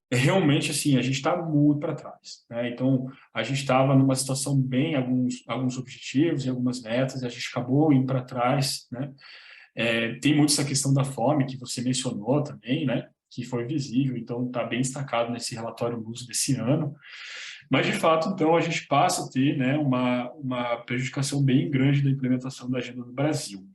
realmente, assim, a gente está muito para trás, né? Então, a gente estava numa situação bem, alguns objetivos e algumas metas, e a gente acabou indo para trás, né? Tem muito essa questão da fome, que você mencionou também, né? Que foi visível, então está bem destacado nesse relatório Luz desse ano. Mas, de fato, então, a gente passa a ter, né, uma prejudicação bem grande da implementação da agenda no Brasil.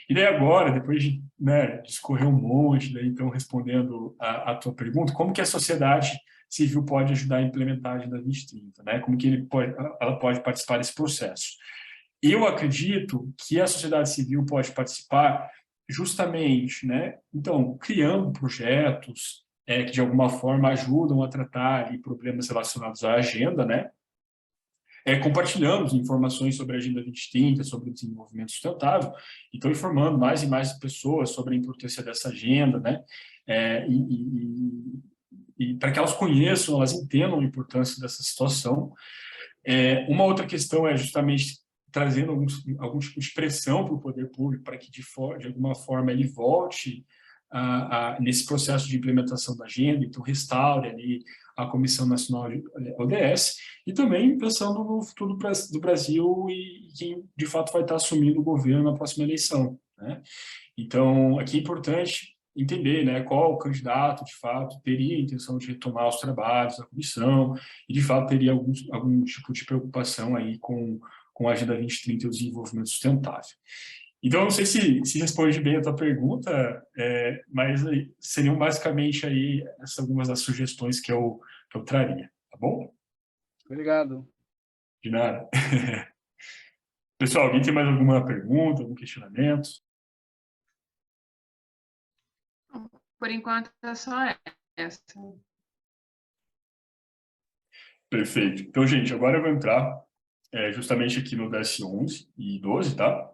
E daí agora, depois de, né, discorrer um monte, daí, então, respondendo a tua pergunta, como que a sociedade civil pode ajudar a implementar a Agenda 2030, né? Como que ela pode participar desse processo? Eu acredito que a sociedade civil pode participar justamente, né, então, criando projetos que, de alguma forma, ajudam a tratar ali, problemas relacionados à agenda, né? Compartilhando informações sobre a Agenda 2030, sobre o desenvolvimento sustentável, então informando mais e mais pessoas sobre a importância dessa agenda, né? E para que elas conheçam, elas entendam a importância dessa situação. Uma outra questão é justamente trazendo algum tipo de pressão para o poder público para que, de alguma forma, ele volte nesse processo de implementação da agenda, então restaure ali a Comissão Nacional de ODS, e também pensando no futuro do Brasil e quem, de fato, vai estar assumindo o governo na próxima eleição, né? Então, aqui é importante entender, né, qual candidato, de fato, teria a intenção de retomar os trabalhos da comissão e, de fato, teria algum tipo de preocupação aí com a Agenda 2030 e o desenvolvimento sustentável. Então, não sei se responde bem a tua pergunta, mas seriam basicamente aí algumas das sugestões que eu traria, tá bom? Obrigado. De nada. Pessoal, alguém tem mais alguma pergunta, algum questionamento? Por enquanto, é só essa. Perfeito. Então, gente, agora eu vou entrar justamente aqui no ODS 11 e 12, tá?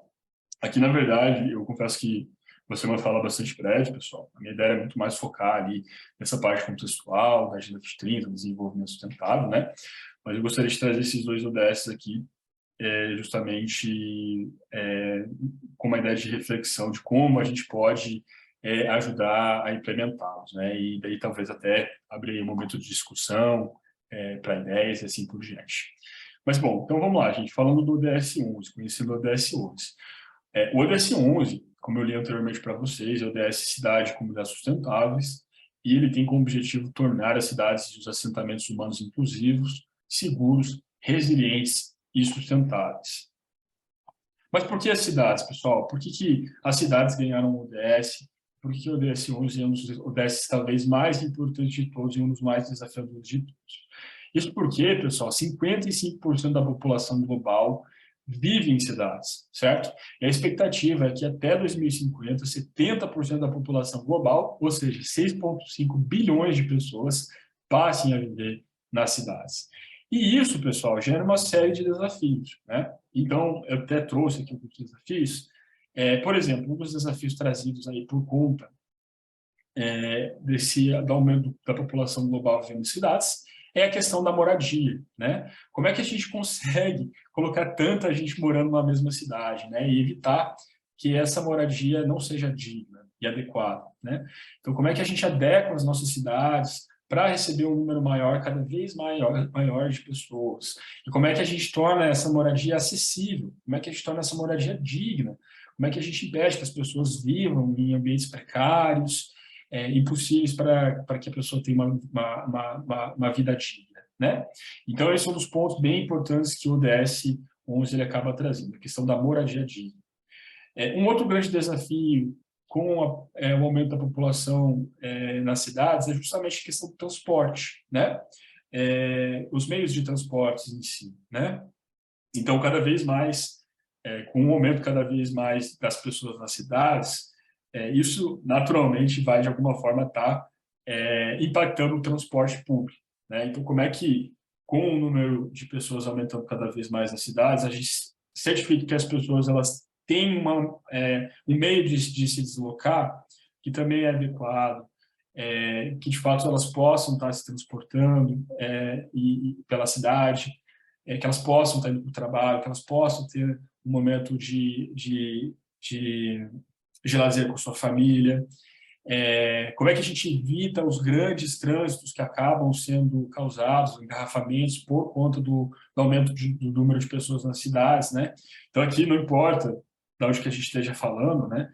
Aqui, na verdade, eu confesso que você vai falar bastante breve, pessoal. A minha ideia é muito mais focar ali nessa parte contextual, da Agenda 2030, desenvolvimento sustentável, né? Mas eu gostaria de trazer esses dois ODS aqui, justamente com uma ideia de reflexão de como a gente pode ajudar a implementá-los, né? E daí talvez até abrir um momento de discussão para ideias e assim por diante. Mas, bom, então vamos lá, gente. Falando do ODS 11, conhecendo o ODS 11. O ODS 11, como eu li anteriormente para vocês, é o ODS Cidade e Comunidades Sustentáveis, e ele tem como objetivo tornar as cidades e os assentamentos humanos inclusivos, seguros, resilientes e sustentáveis. Mas por que as cidades, pessoal? Por que as cidades ganharam o ODS? Por que o ODS 11 é um dos ODS talvez mais importantes de todos e um dos mais desafiadores de todos? Isso porque, pessoal, 55% da população global vive em cidades, certo? E a expectativa é que até 2050, 70% da população global, ou seja, 6,5 bilhões de pessoas, passem a viver nas cidades. E isso, pessoal, gera uma série de desafios, né? Então, eu até trouxe aqui alguns desafios. Por exemplo, um dos desafios trazidos aí por conta do aumento da população global vivendo em cidades é a questão da moradia, né? Como é que a gente consegue colocar tanta gente morando numa mesma cidade, né? E evitar que essa moradia não seja digna e adequada, né? Então, como é que a gente adequa as nossas cidades para receber um número maior, cada vez maior de pessoas? E como é que a gente torna essa moradia acessível? Como é que a gente torna essa moradia digna? Como é que a gente impede que as pessoas vivam em ambientes precários, impossíveis para que a pessoa tenha uma vida digna, né? Então, esse é um dos pontos bem importantes que o ODS 11 ele acaba trazendo, a questão da moradia digna. Um outro grande desafio com o aumento da população nas cidades é justamente a questão do transporte, né? Os meios de transporte em si, né? Então, cada vez mais, com o aumento cada vez mais das pessoas nas cidades, isso naturalmente vai, de alguma forma, estar impactando o transporte público, né? Então, como é que, com o número de pessoas aumentando cada vez mais nas cidades, a gente certifica que as pessoas elas têm um meio de se deslocar que também é adequado, que, de fato, elas possam estar se transportando pela cidade, que elas possam estar indo para o trabalho, que elas possam ter um momento de lazer com sua família. Como é que a gente evita os grandes trânsitos que acabam sendo causados, engarrafamentos, por conta do aumento do número de pessoas nas cidades, né? Então, aqui não importa de onde que a gente esteja falando, né?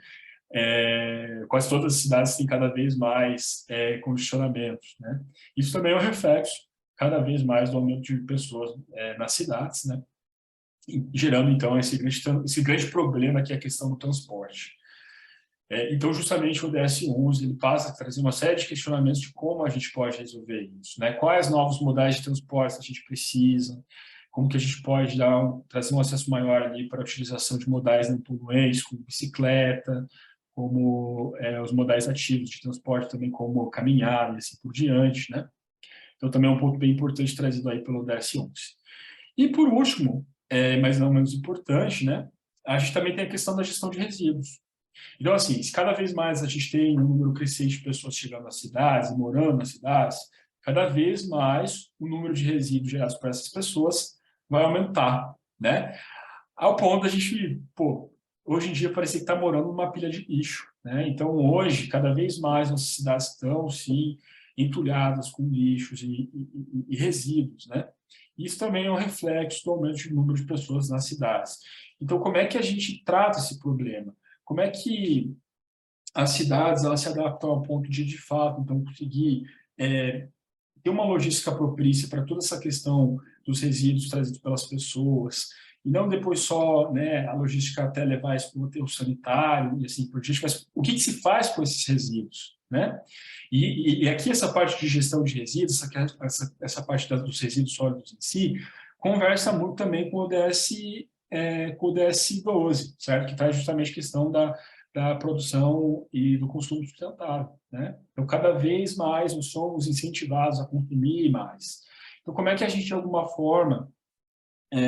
Quase todas as cidades têm cada vez mais condicionamentos, né? Isso também é um reflexo cada vez mais do aumento de pessoas nas cidades, né? E gerando, então, esse grande problema que é a questão do transporte. Então, justamente, o ODS 11 ele passa a trazer uma série de questionamentos de como a gente pode resolver isso, né? Quais novos modais de transporte a gente precisa, como que a gente pode trazer um acesso maior ali para a utilização de modais não poluentes, como bicicleta, como os modais ativos de transporte também, como caminhar e assim por diante, né? Então, também é um ponto bem importante trazido aí pelo ODS 11. E, por último, mas não menos importante, né? A gente também tem a questão da gestão de resíduos. Então, assim, se cada vez mais a gente tem um número crescente de pessoas chegando nas cidades e morando nas cidades, cada vez mais o número de resíduos gerados por essas pessoas vai aumentar, né? Ao ponto da gente, hoje em dia parece que está morando numa pilha de lixo, né? Então, hoje, cada vez mais nossas cidades estão, sim, entulhadas com lixos e resíduos, né? Isso também é um reflexo do aumento do número de pessoas nas cidades. Então, como é que a gente trata esse problema? Como é que as cidades elas se adaptam ao ponto de fato, então, conseguir ter uma logística propícia para toda essa questão dos resíduos trazidos pelas pessoas, e não depois só, né, a logística até levar isso para o aterro sanitário e assim por diante, mas o que se faz com esses resíduos, né? E aqui essa parte de gestão de resíduos, essa parte dos resíduos sólidos em si, conversa muito também com o ODS 12, certo? Que traz justamente a questão da produção e do consumo sustentável, né? Então, cada vez mais nós somos incentivados a consumir mais. Então, como é que a gente, de alguma forma,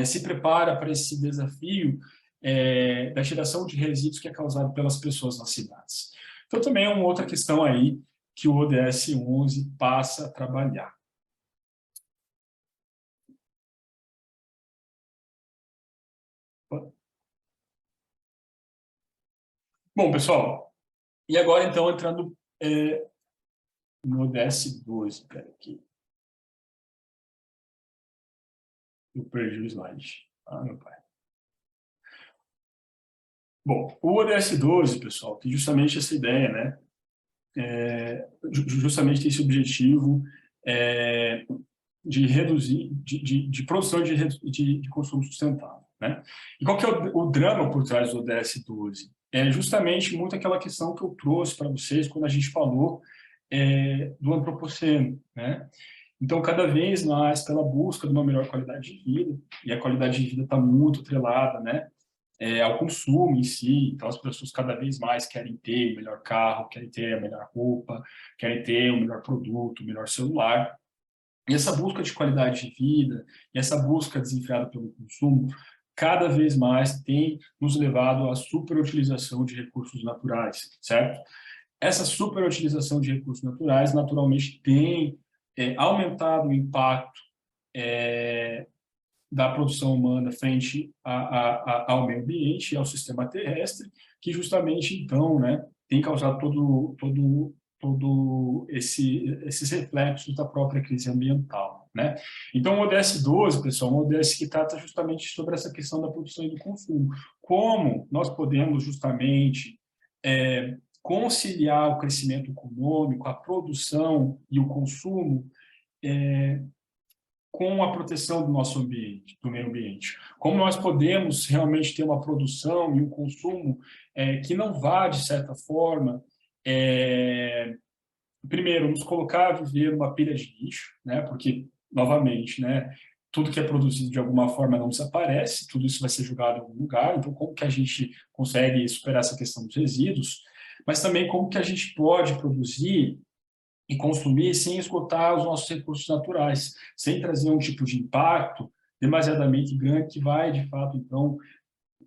se prepara para esse desafio da geração de resíduos que é causado pelas pessoas nas cidades? Então, também é uma outra questão aí que o ODS 11 passa a trabalhar. Bom, pessoal, e agora, então, entrando no ODS 12, espera aqui. Eu perdi o slide. Ah, meu pai. Bom, o ODS 12, pessoal, tem justamente essa ideia, né? Justamente tem esse objetivo de reduzir, de produção de consumo sustentável, né? E qual que é o drama por trás do ODS 12? É justamente muito aquela questão que eu trouxe para vocês quando a gente falou do antropoceno, né? Então, cada vez mais, pela busca de uma melhor qualidade de vida, e a qualidade de vida está muito atrelada, né, ao consumo em si. Então, as pessoas cada vez mais querem ter o melhor carro, querem ter a melhor roupa, querem ter o melhor produto, o melhor celular. E essa busca de qualidade de vida, e essa busca desenfreada pelo consumo, cada vez mais tem nos levado à superutilização de recursos naturais, certo? Essa superutilização de recursos naturais, naturalmente, tem aumentado o impacto da produção humana frente ao meio ambiente e ao sistema terrestre, que justamente, então, né, tem causado todo esses reflexos da própria crise ambiental, né? Então, o ODS 12, pessoal, um ODS que trata justamente sobre essa questão da produção e do consumo. Como nós podemos justamente conciliar o crescimento econômico, a produção e o consumo com a proteção do nosso ambiente, do meio ambiente. Como nós podemos realmente ter uma produção e um consumo que não vá, de certa forma, primeiro, nos colocar a viver numa pilha de lixo, né? Porque, novamente, né, tudo que é produzido de alguma forma não desaparece, tudo isso vai ser jogado em algum lugar, então como que a gente consegue superar essa questão dos resíduos, mas também como que a gente pode produzir e consumir sem esgotar os nossos recursos naturais, sem trazer um tipo de impacto demasiadamente grande que vai, de fato, então,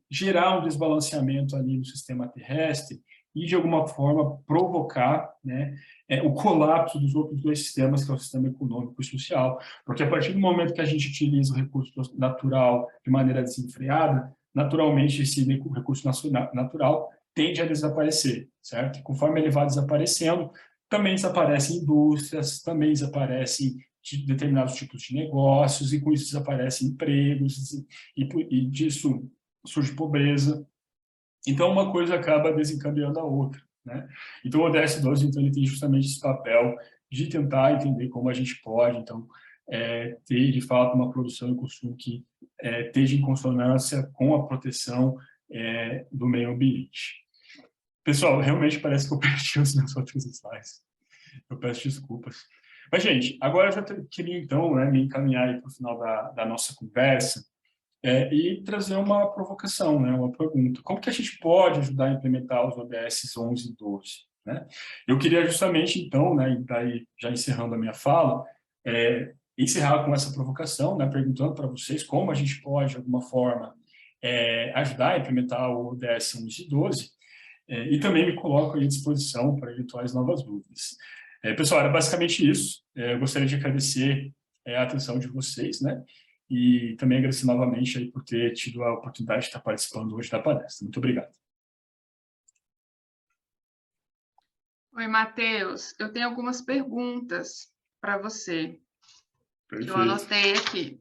gerar um desbalanceamento ali no sistema terrestre e, de alguma forma, provocar, né, o colapso dos outros dois sistemas, que é o sistema econômico e social. Porque, a partir do momento que a gente utiliza o recurso natural de maneira desenfreada, naturalmente, esse recurso natural tende a desaparecer, certo? E conforme ele vai desaparecendo, também desaparecem indústrias, também desaparecem determinados tipos de negócios, e com isso desaparecem empregos, e disso surge pobreza. Então, uma coisa acaba desencadeando a outra, né? Então, o ODS 12, então, ele tem justamente esse papel de tentar entender como a gente pode, então, ter, de fato, uma produção e consumo que esteja em consonância com a proteção do meio ambiente. Pessoal, realmente parece que eu perdi os meus outros slides. Eu peço desculpas. Mas, gente, agora eu já queria, então, né, me encaminhar para o final da nossa conversa e trazer uma provocação, né, uma pergunta. Como que a gente pode ajudar a implementar os ODS 11 e 12? Né? Eu queria justamente, então, né, daí, já encerrando a minha fala, encerrar com essa provocação, né, perguntando para vocês como a gente pode, de alguma forma, ajudar a implementar o ODS 11 e 12, e também me coloco à disposição para eventuais novas dúvidas. Pessoal, era basicamente isso. Eu gostaria de agradecer a atenção de vocês, né? E também agradecer novamente aí por ter tido a oportunidade de estar participando hoje da palestra. Muito obrigado. Oi, Matheus. Eu tenho algumas perguntas para você, Perfeito. que eu anotei aqui.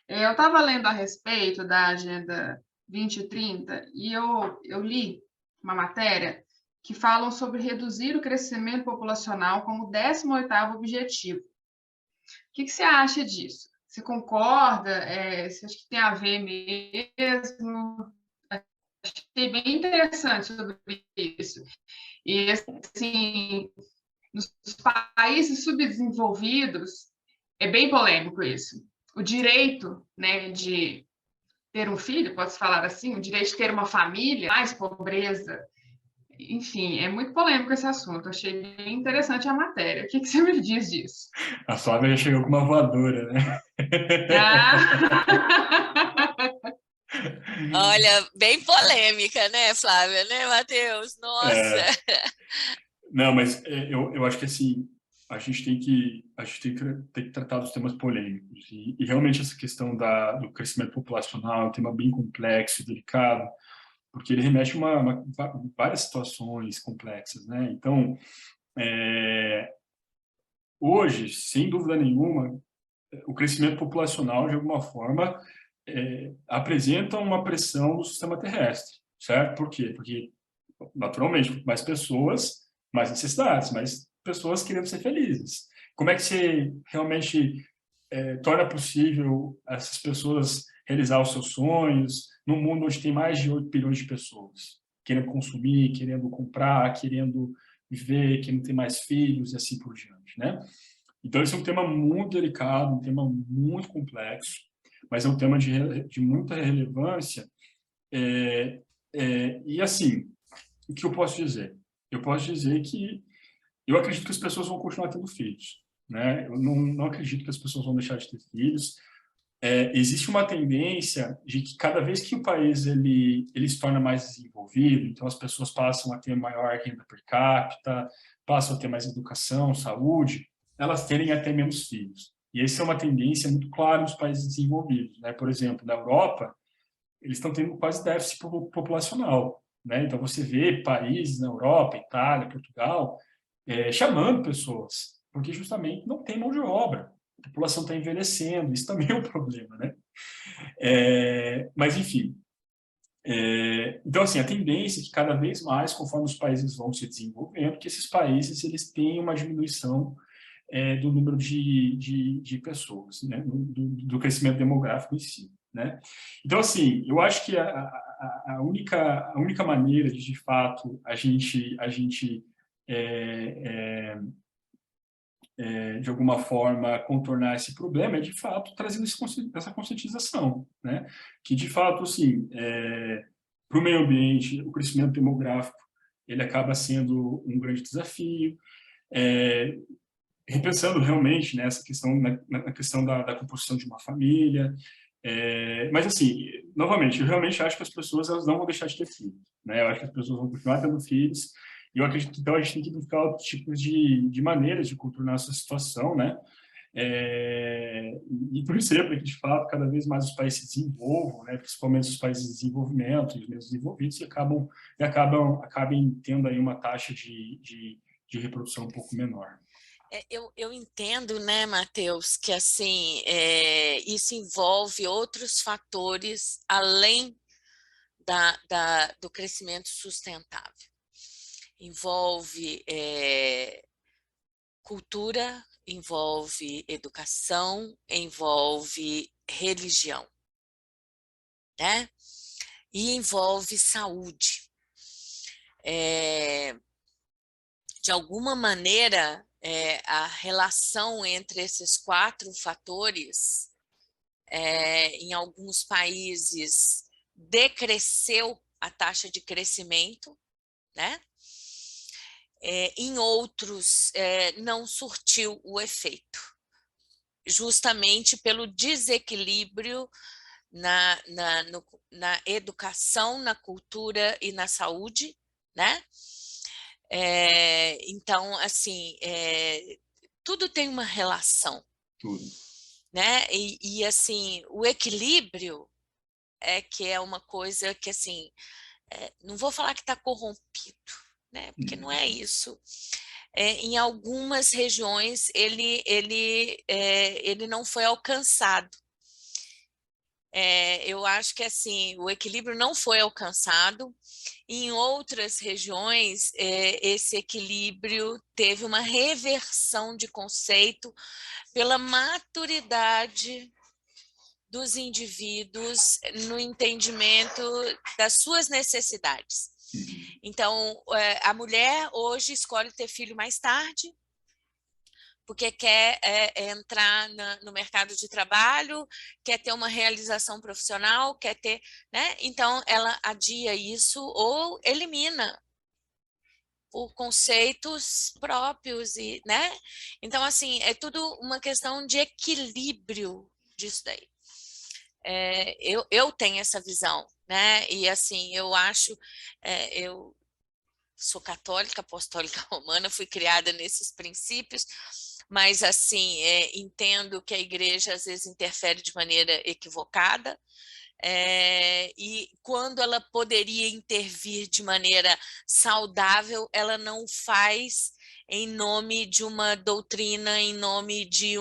Eu estava lendo a respeito da Agenda 2030 e eu li uma matéria que falam sobre reduzir o crescimento populacional como 18º objetivo. O que você acha disso? Você concorda? Você acha que tem a ver mesmo? Achei bem interessante sobre isso. E, assim, nos países subdesenvolvidos, é bem polêmico isso. O direito, né, de ter um filho, pode-se falar assim, o direito de ter uma família, mais pobreza, enfim, é muito polêmico esse assunto. Achei bem interessante a matéria. O que você me diz disso? A Flávia já chegou com uma voadora, né? Olha, bem polêmica, né, Flávia, né, Matheus? Nossa! Não, mas eu acho que, assim, a gente tem que tratar dos temas polêmicos. E realmente essa questão do crescimento populacional é um tema bem complexo e delicado, porque ele remete a várias situações complexas, né? Então, hoje, sem dúvida nenhuma, o crescimento populacional, de alguma forma, apresenta uma pressão no sistema terrestre, certo? Por quê? Porque, naturalmente, mais pessoas, mais necessidades, mais pessoas querendo ser felizes. Como é que você realmente torna possível essas pessoas realizar os seus sonhos num mundo onde tem mais de 8 bilhões de pessoas querendo consumir, querendo comprar, querendo viver, querendo ter mais filhos e assim por diante, né? Então, esse é um tema muito delicado, um tema muito complexo, mas é um tema de muita relevância. E, assim, o que eu posso dizer? Eu posso dizer que eu acredito que as pessoas vão continuar tendo filhos, né? Eu não acredito que as pessoas vão deixar de ter filhos. Existe uma tendência de que cada vez que o país ele se torna mais desenvolvido, então as pessoas passam a ter maior renda per capita, passam a ter mais educação, saúde, elas terem até menos filhos. E essa é uma tendência muito clara nos países desenvolvidos, né? Por exemplo, na Europa, eles estão tendo quase déficit populacional, né? Então você vê países na Europa, Itália, Portugal, chamando pessoas, porque justamente não tem mão de obra. A população está envelhecendo, isso também é um problema, né? Mas, enfim. Então, assim, a tendência é que cada vez mais, conforme os países vão se desenvolvendo, que esses países eles tenham uma diminuição do número de pessoas, né? do crescimento demográfico em si. Né? Então, assim, eu acho que a única maneira de fato, a gente de alguma forma, contornar esse problema é, de fato, trazendo essa conscientização, né? Que, de fato, assim, para o meio ambiente, o crescimento demográfico, ele acaba sendo um grande desafio, repensando realmente nessa questão, na questão da composição de uma família, mas, assim, novamente, eu realmente acho que as pessoas elas não vão deixar de ter filhos, né? Eu acho que as pessoas vão continuar tendo filhos, e eu acredito que, então, a gente tem que buscar outros tipos de maneiras de contornar essa situação, né? E torcer para que, de fato, cada vez mais os países se desenvolvam, né? Principalmente os países de desenvolvimento e os menos desenvolvidos, acabem tendo aí uma taxa de reprodução um pouco menor. Eu entendo, né, Matheus, que assim, isso envolve outros fatores além do crescimento sustentável. Envolve cultura, envolve educação, envolve religião, né? E envolve saúde. De alguma maneira, a relação entre esses 4 fatores, em alguns países, decresceu a taxa de crescimento, né? Em outros, não surtiu o efeito, justamente pelo desequilíbrio na educação, na cultura e na saúde, né? Então, assim, tudo tem uma relação. Tudo. Né? E, assim, o equilíbrio que é uma coisa que, assim, não vou falar que está corrompido, né? Porque não é isso. Em algumas regiões, ele não foi alcançado. Eu acho que, assim, o equilíbrio não foi alcançado. Em outras regiões, esse equilíbrio teve uma reversão de conceito pela maturidade dos indivíduos no entendimento das suas necessidades. Então, a mulher hoje escolhe ter filho mais tarde, porque quer entrar no mercado de trabalho, quer ter uma realização profissional, quer ter, né? Então, ela adia isso ou elimina por conceitos próprios, né? Então, assim, é tudo uma questão de equilíbrio disso daí. Eu tenho essa visão, né? E, assim, eu acho, eu sou católica, apostólica romana, fui criada nesses princípios, mas, assim, entendo que a igreja às vezes interfere de maneira equivocada, e quando ela poderia intervir de maneira saudável, ela não faz em nome de uma doutrina, em nome de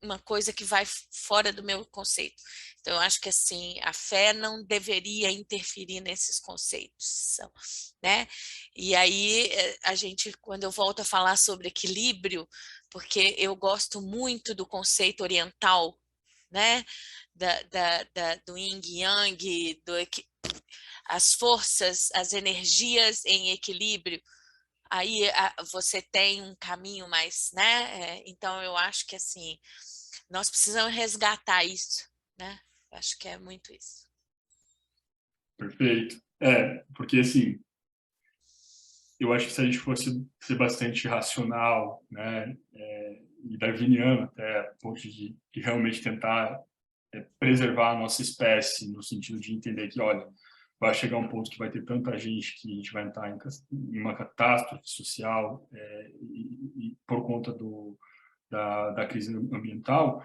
uma coisa que vai fora do meu conceito. Então, eu acho que, assim, a fé não deveria interferir nesses conceitos, né? E aí, a gente, quando eu volto a falar sobre equilíbrio, porque eu gosto muito do conceito oriental, né? Do yin yang, as forças, as energias em equilíbrio, aí você tem um caminho mais, né? Então, eu acho que, assim, nós precisamos resgatar isso, né? Eu acho que é muito isso. Perfeito. Porque, assim, eu acho que se a gente fosse ser bastante racional, né, e darwiniano até, a ponto de realmente tentar preservar a nossa espécie, no sentido de entender que, olha, vai chegar um ponto que vai ter tanta gente que a gente vai entrar em uma catástrofe social e por conta da crise ambiental,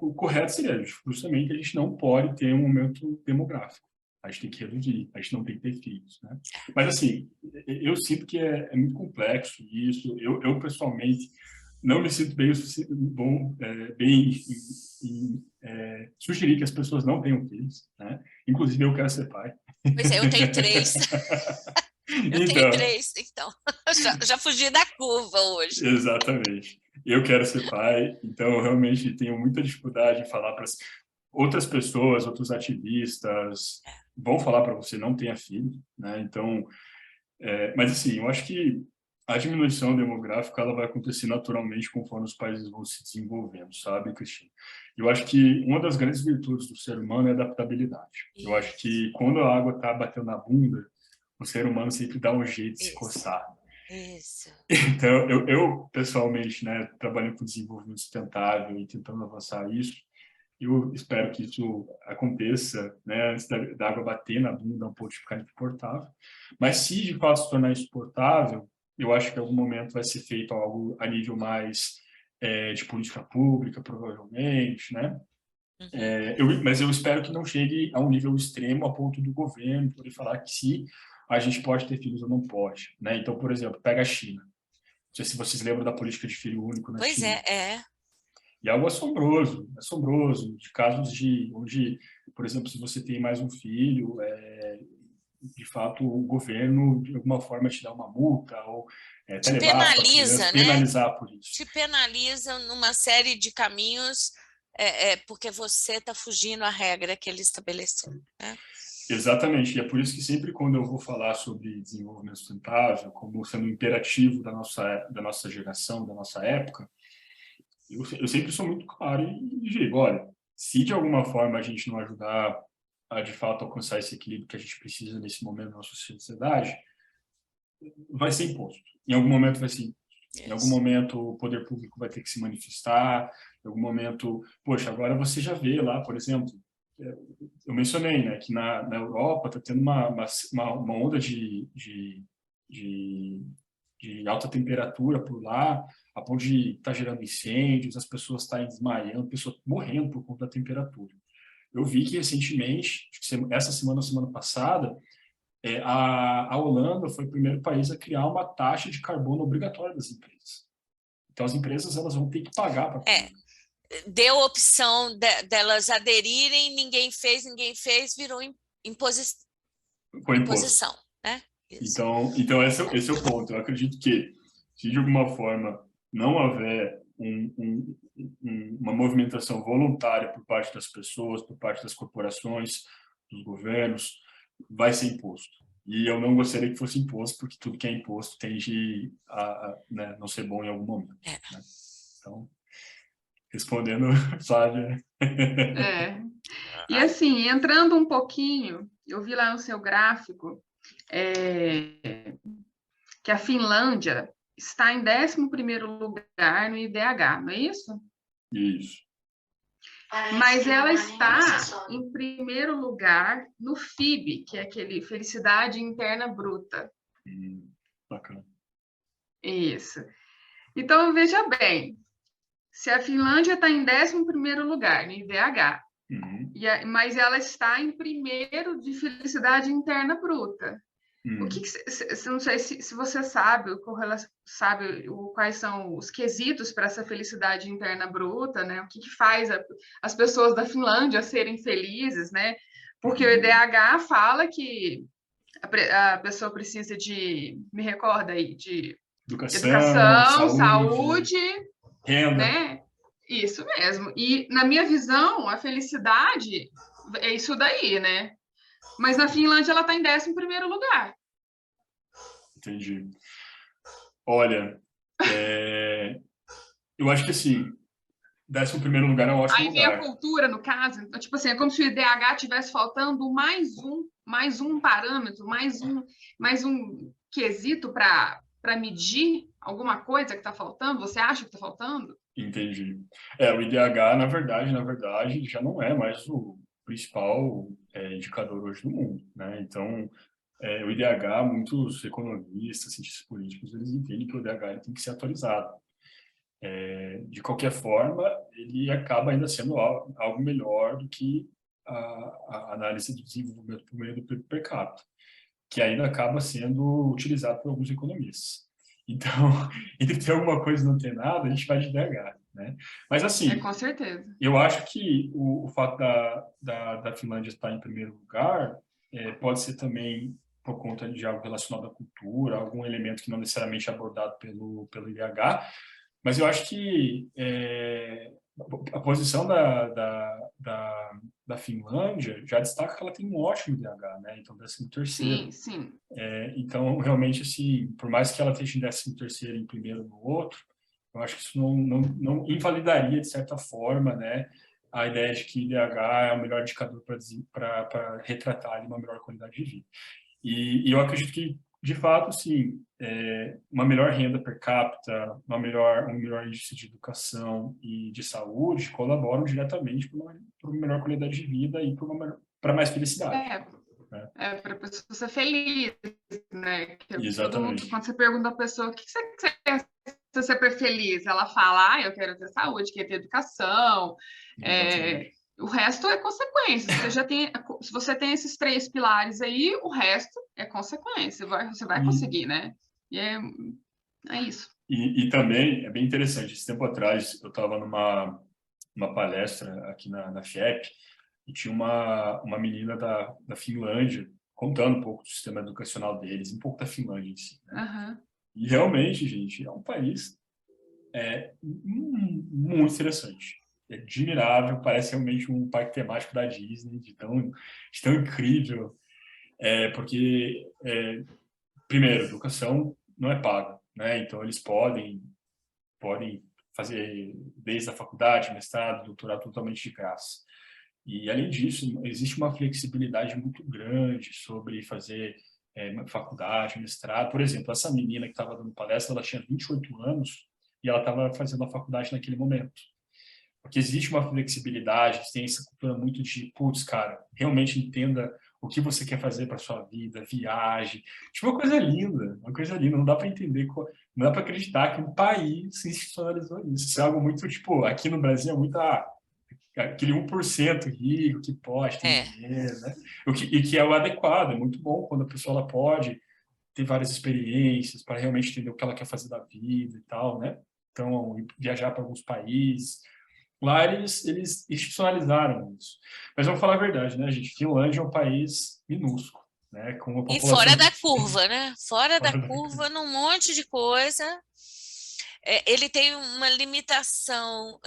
o correto seria justamente que a gente não pode ter um aumento demográfico. A gente tem que reduzir, a gente não tem que ter filhos, né? Mas, assim, eu sinto que é muito complexo isso. Eu pessoalmente, não me sinto bem em sugerir que as pessoas não tenham filhos, né? Inclusive, eu quero ser pai. Pois é, eu tenho 3. Eu tenho Então, 3, então. Já fugi da curva hoje. exatamente. Eu quero ser pai, então eu realmente tenho muita dificuldade em falar para outras pessoas, outros ativistas, vão falar para você não tenha filho, né? Então, mas assim, eu acho que a diminuição demográfica ela vai acontecer naturalmente conforme os países vão se desenvolvendo, sabe, Cristina? Eu acho que uma das grandes virtudes do ser humano é a adaptabilidade. Eu acho que quando a água está batendo na bunda, o ser humano sempre dá um jeito de se coçar. Isso. Então, eu pessoalmente, né, trabalhando com desenvolvimento sustentável e tentando avançar isso, eu espero que isso aconteça, né, antes da água bater na bunda, um pouco de ficar insuportável. Mas se de fato se tornar insuportável, eu acho que em algum momento vai ser feito algo a nível mais de política pública, provavelmente, né? Mas eu espero que não chegue a um nível extremo a ponto do governo poder falar que se a gente pode ter filhos ou não pode, né? Então, por exemplo, pega a China. Não sei se vocês lembram da política de filho único na Pois China. é. E algo assombroso, de casos onde, por exemplo, se você tem mais um filho, de fato o governo de alguma forma te dá uma multa ou até Te levar a sua criança, penaliza, né? penalizar por isso. Te penaliza numa série de caminhos porque você está fugindo à regra que ele estabeleceu, né? Exatamente, e é por isso que sempre quando eu vou falar sobre desenvolvimento sustentável, como sendo um imperativo da nossa geração, da nossa época, eu sempre sou muito claro e digo, olha, se de alguma forma a gente não ajudar a de fato alcançar esse equilíbrio que a gente precisa nesse momento na nossa sociedade, vai ser imposto. Em algum momento vai ser imposto. Em algum momento o poder público vai ter que se manifestar, em algum momento, poxa, agora você já vê lá, por exemplo, eu mencionei, né, que na Europa está tendo uma onda de alta temperatura por lá, a ponto de estar gerando incêndios, as pessoas estarem desmaiando, pessoas morrendo por conta da temperatura. Eu vi que recentemente, essa semana ou semana passada, a Holanda foi o primeiro país a criar uma taxa de carbono obrigatória das empresas. Então as empresas elas vão ter que pagar para deu opção delas aderirem, ninguém fez, virou imposição, né? Isso. Então esse é o ponto. Eu acredito que se de alguma forma não houver uma movimentação voluntária por parte das pessoas, por parte das corporações, dos governos, vai ser imposto. E eu não gostaria que fosse imposto, porque tudo que é imposto tende a né, não ser bom em algum momento. Né? Então, respondendo, Flávia. E assim, entrando um pouquinho, eu vi lá no seu gráfico que a Finlândia está em 11º lugar no IDH, não é isso? Isso. Mas ela está em primeiro lugar no FIB, que é aquele Felicidade Interna Bruta. Bacana. Isso. Então, veja bem, se a Finlândia está em 11º lugar no IDH, mas ela está em primeiro de Felicidade Interna Bruta. O que não sei se você sabe quais são os quesitos para essa felicidade interna bruta, né? O que faz as pessoas da Finlândia serem felizes, né? Porque o IDH fala que a pessoa precisa me recorda aí, de educação, saúde, renda. né? Isso mesmo. E na minha visão, a felicidade é isso daí, né? Mas na Finlândia ela está em 11º lugar. Entendi. Olha, eu acho que assim, 11º lugar é um ótimo Aí vem a lugar. cultura, no caso, então, tipo assim, é como se o IDH tivesse faltando mais um parâmetro, mais um quesito para medir alguma coisa que está faltando. Você acha que está faltando? Entendi. O IDH, na verdade, já não é mais o principal indicador hoje do mundo, né? Então, o IDH, muitos economistas, cientistas políticos, eles entendem que o IDH ele tem que ser atualizado. De qualquer forma, ele acaba ainda sendo algo melhor do que a análise de desenvolvimento por meio do PIB per capita, que ainda acaba sendo utilizado por alguns economistas. Então, entre ter alguma coisa e não ter nada, a gente vai de IDH, né? Mas, assim, Com certeza. eu acho que o fato da Finlândia estar em primeiro lugar pode ser também por conta de algo relacionado à cultura, algum elemento que não necessariamente é abordado pelo IDH, mas eu acho que a posição da Finlândia já destaca que ela tem um ótimo IDH, né? Então, 13º. Sim. Então, realmente, assim, por mais que ela esteja em 13º e em primeiro no outro, eu acho que isso não invalidaria, de certa forma, né, a ideia de que IDH é o melhor indicador para retratar ali uma melhor qualidade de vida. E eu acredito que, de fato, sim, uma melhor renda per capita, um melhor índice de educação e de saúde colaboram diretamente para uma melhor qualidade de vida e para mais felicidade. Para a pessoa ser feliz, né? Todo mundo, Exatamente. quando você pergunta a pessoa o que você quer ser super feliz, ela fala, eu quero ter saúde, quero ter educação. O resto é consequência. Se você tem esses 3 pilares aí, o resto é consequência. Você vai conseguir, né? E é isso. E também é bem interessante. Esse tempo atrás, eu estava numa palestra aqui na FIEP e tinha uma menina da Finlândia contando um pouco do sistema educacional deles, um pouco da Finlândia em si, né? Uhum. E realmente, gente, é um país muito interessante. É admirável, parece realmente um parque temático da Disney, de tão incrível. Porque, primeiro, educação não é paga, né? Então, eles podem fazer desde a faculdade, mestrado, doutorado totalmente de graça. E, além disso, existe uma flexibilidade muito grande sobre fazer faculdade, mestrado. Por exemplo, essa menina que estava dando palestra, ela tinha 28 anos e ela estava fazendo a faculdade naquele momento. Porque existe uma flexibilidade, tem essa cultura muito de, putz, cara, realmente entenda o que você quer fazer para sua vida, viagem. Tipo, uma coisa linda, não dá para entender, não dá para acreditar que um país institucionalizou isso. Isso é algo muito, tipo, aqui no Brasil é muito aquele 1% rico que pode ter dinheiro, né? E que é o adequado, é muito bom quando a pessoa ela pode ter várias experiências para realmente entender o que ela quer fazer da vida e tal, né? Então, viajar para alguns países. Lá eles institucionalizaram isso. Mas vamos falar a verdade, né, gente? Finlândia é um país minúsculo, né? Com uma população... E fora da curva, né? Fora da curva, num monte de coisa. Ele tem uma limitação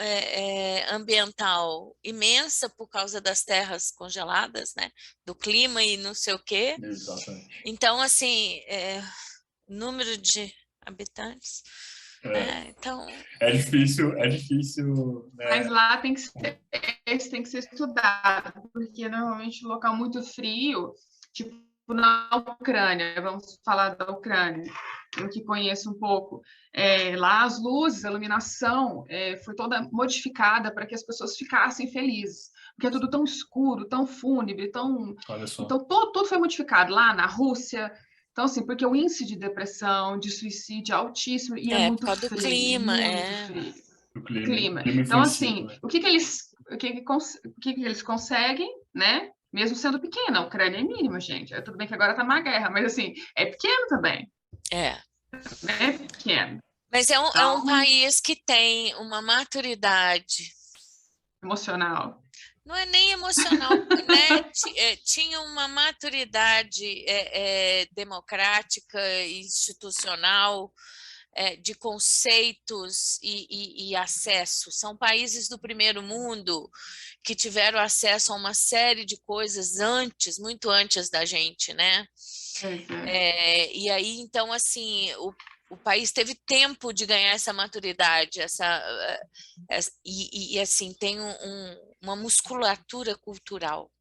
ambiental imensa por causa das terras congeladas, né? Do clima e não sei o quê. Exatamente. Então, assim, número de habitantes... então... É difícil, né? Mas lá tem que ser estudado, porque normalmente local muito frio, tipo na Ucrânia, vamos falar da Ucrânia, eu que conheço um pouco, lá as luzes, a iluminação foi toda modificada para que as pessoas ficassem felizes, porque é tudo tão escuro, tão fúnebre, então tudo foi modificado lá na Rússia. Então, assim, porque o índice de depressão, de suicídio é altíssimo e é muito frio. Do clima, frio. O clima. Clima. Então, assim, o que eles conseguem, né? Mesmo sendo pequena, a Ucrânia é mínima, gente. Tudo bem que agora tá uma guerra, mas, assim, é pequeno também. É pequeno. Mas é um país que tem uma maturidade... emocional. Não é nem emocional, né? Tinha uma maturidade democrática e institucional, de conceitos e acesso. São países do primeiro mundo que tiveram acesso a uma série de coisas muito antes da gente, né? E aí, então, assim, o país teve tempo de ganhar essa maturidade, e assim, tem uma musculatura cultural,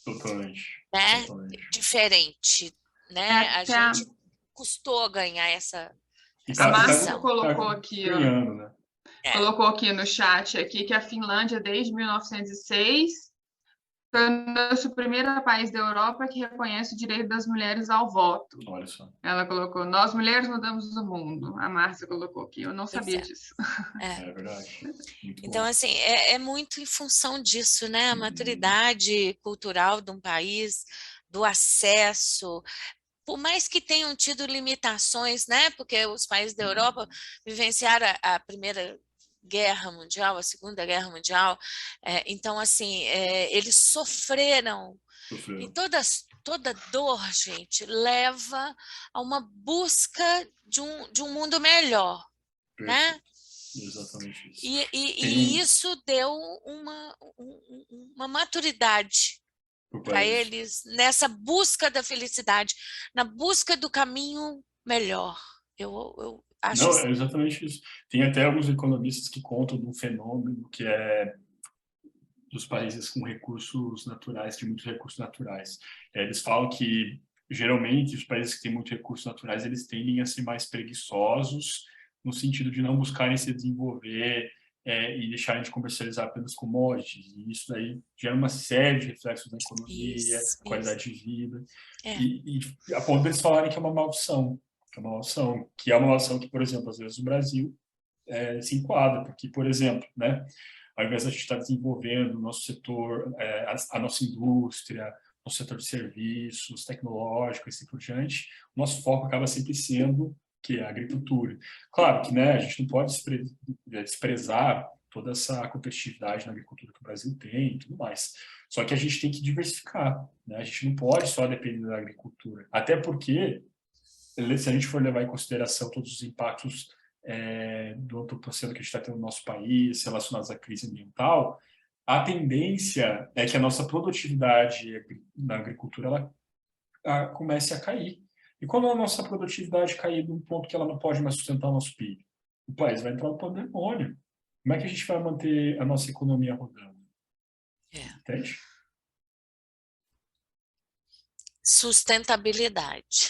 Totalmente. né? Totalmente. Diferente, né? A Até gente custou a ganhar essa E a Márcia visão. colocou aqui, ó, ganhando, né? colocou aqui no chat aqui que a Finlândia, desde 1906, tornou-se o primeiro país da Europa que reconhece o direito das mulheres ao voto. Olha só. Ela colocou, nós mulheres mudamos o mundo. A Márcia colocou aqui, eu não sabia disso. É verdade. Muito Então, bom. assim, é muito em função disso, né? A maturidade cultural de um país, do acesso, por mais que tenham tido limitações, né? Porque os países da Europa vivenciaram a Primeira Guerra Mundial, a Segunda Guerra Mundial, então, assim, eles sofreram. E toda dor, gente, leva a uma busca de um mundo melhor, né? Exatamente isso. E isso deu uma maturidade para eles nessa busca da felicidade, na busca do caminho melhor. Eu acho Não, é exatamente isso. Tem até alguns economistas que contam de um fenômeno que é dos países com recursos naturais, de muitos recursos naturais. Eles falam que, geralmente, os países que têm muitos recursos naturais, eles tendem a ser mais preguiçosos, no sentido de não buscarem se desenvolver e deixarem de comercializar apenas commodities. E isso daí gera uma série de reflexos na economia, qualidade de vida. E a ponto deles falarem que é uma maldição. Que é uma maldição que, por exemplo, às vezes o Brasil se enquadra, porque, por exemplo, né, ao invés de a gente estar desenvolvendo o nosso setor, a nossa indústria, o setor de serviços, tecnológico e assim por diante, o nosso foco acaba sempre sendo que é a agricultura. Claro que, né, a gente não pode desprezar toda essa competitividade na agricultura que o Brasil tem e tudo mais. Só que a gente tem que diversificar, né? A gente não pode só depender da agricultura. Até porque, se a gente for levar em consideração todos os impactos do antropoceno que a gente está tendo no nosso país, relacionados à crise ambiental, a tendência é que a nossa produtividade na agricultura ela comece a cair. E quando a nossa produtividade cair num ponto que ela não pode mais sustentar o nosso PIB, o país vai entrar no pandemônio. Como é que a gente vai manter a nossa economia rodando? Entende? Sustentabilidade.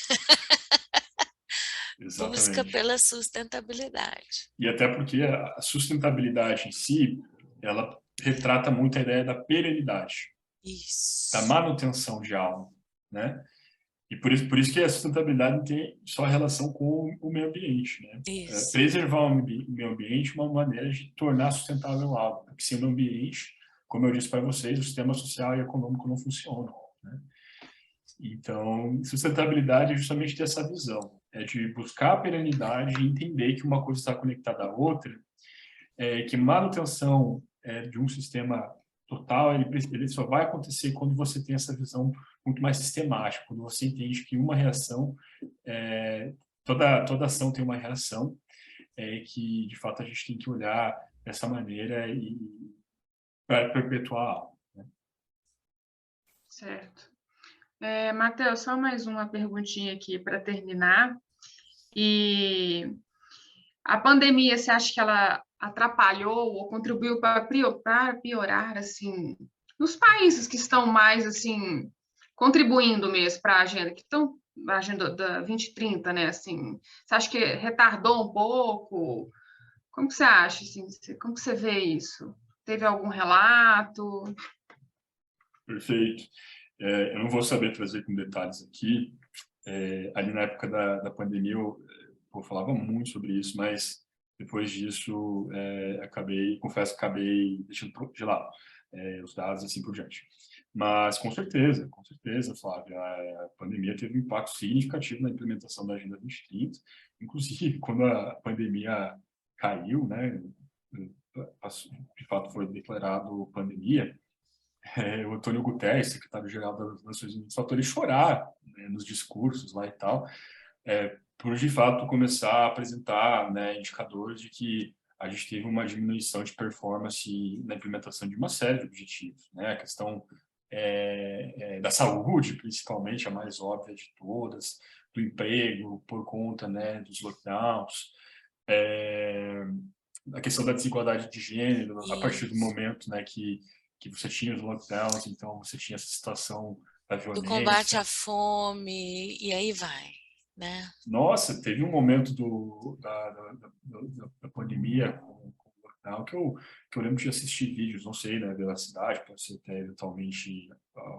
Exatamente. Busca pela sustentabilidade. E até porque a sustentabilidade em si, ela retrata muito a ideia da perenidade. Isso. Da manutenção de algo, né? E por isso que a sustentabilidade não tem só relação com o meio ambiente, né? Preservar o meio ambiente é uma maneira de tornar sustentável algo, porque sem o meio ambiente, como eu disse para vocês, o sistema social e econômico não funcionam, né? Então, sustentabilidade é justamente ter essa visão, é de buscar a perenidade e entender que uma coisa está conectada à outra, que manutenção de um sistema total, ele só vai acontecer quando você tem essa visão muito mais sistemática, quando você entende que uma reação, toda ação tem uma reação, que de fato a gente tem que olhar dessa maneira e para perpetuar algo, né? Certo. Matheus, só mais uma perguntinha aqui para terminar. E a pandemia, você acha que ela atrapalhou ou contribuiu para piorar, assim, nos países que estão mais, assim, contribuindo mesmo para a agenda, que estão na agenda da 2030, né, assim, você acha que retardou um pouco? Como que você acha, assim, como que você vê isso? Teve algum relato? Perfeito. Eu não vou saber trazer com detalhes aqui. Ali na época da pandemia, eu falava muito sobre isso, mas depois disso, confesso que acabei deixando de lado os dados e assim por diante. Mas, com certeza, Flávia, a pandemia teve um impacto significativo na implementação da Agenda 2030. Inclusive, quando a pandemia caiu, né, de fato foi declarado pandemia, o Antônio Guterres, secretário-geral das Nações Unidas, faltou ele chorar, né, nos discursos lá e tal, por de fato começar a apresentar, né, indicadores de que a gente teve uma diminuição de performance na implementação de uma série de objetivos, né, a questão da saúde, principalmente, a mais óbvia de todas, do emprego, por conta, né, dos lockdowns, a questão da desigualdade de gênero, a partir do Isso. momento, né, que você tinha os lockdowns, então você tinha essa situação da Do combate violência. à fome, e aí vai, né? Nossa, teve um momento da pandemia com o lockdown que eu lembro de assistir vídeos, não sei, né, da cidade, pode ser até eventualmente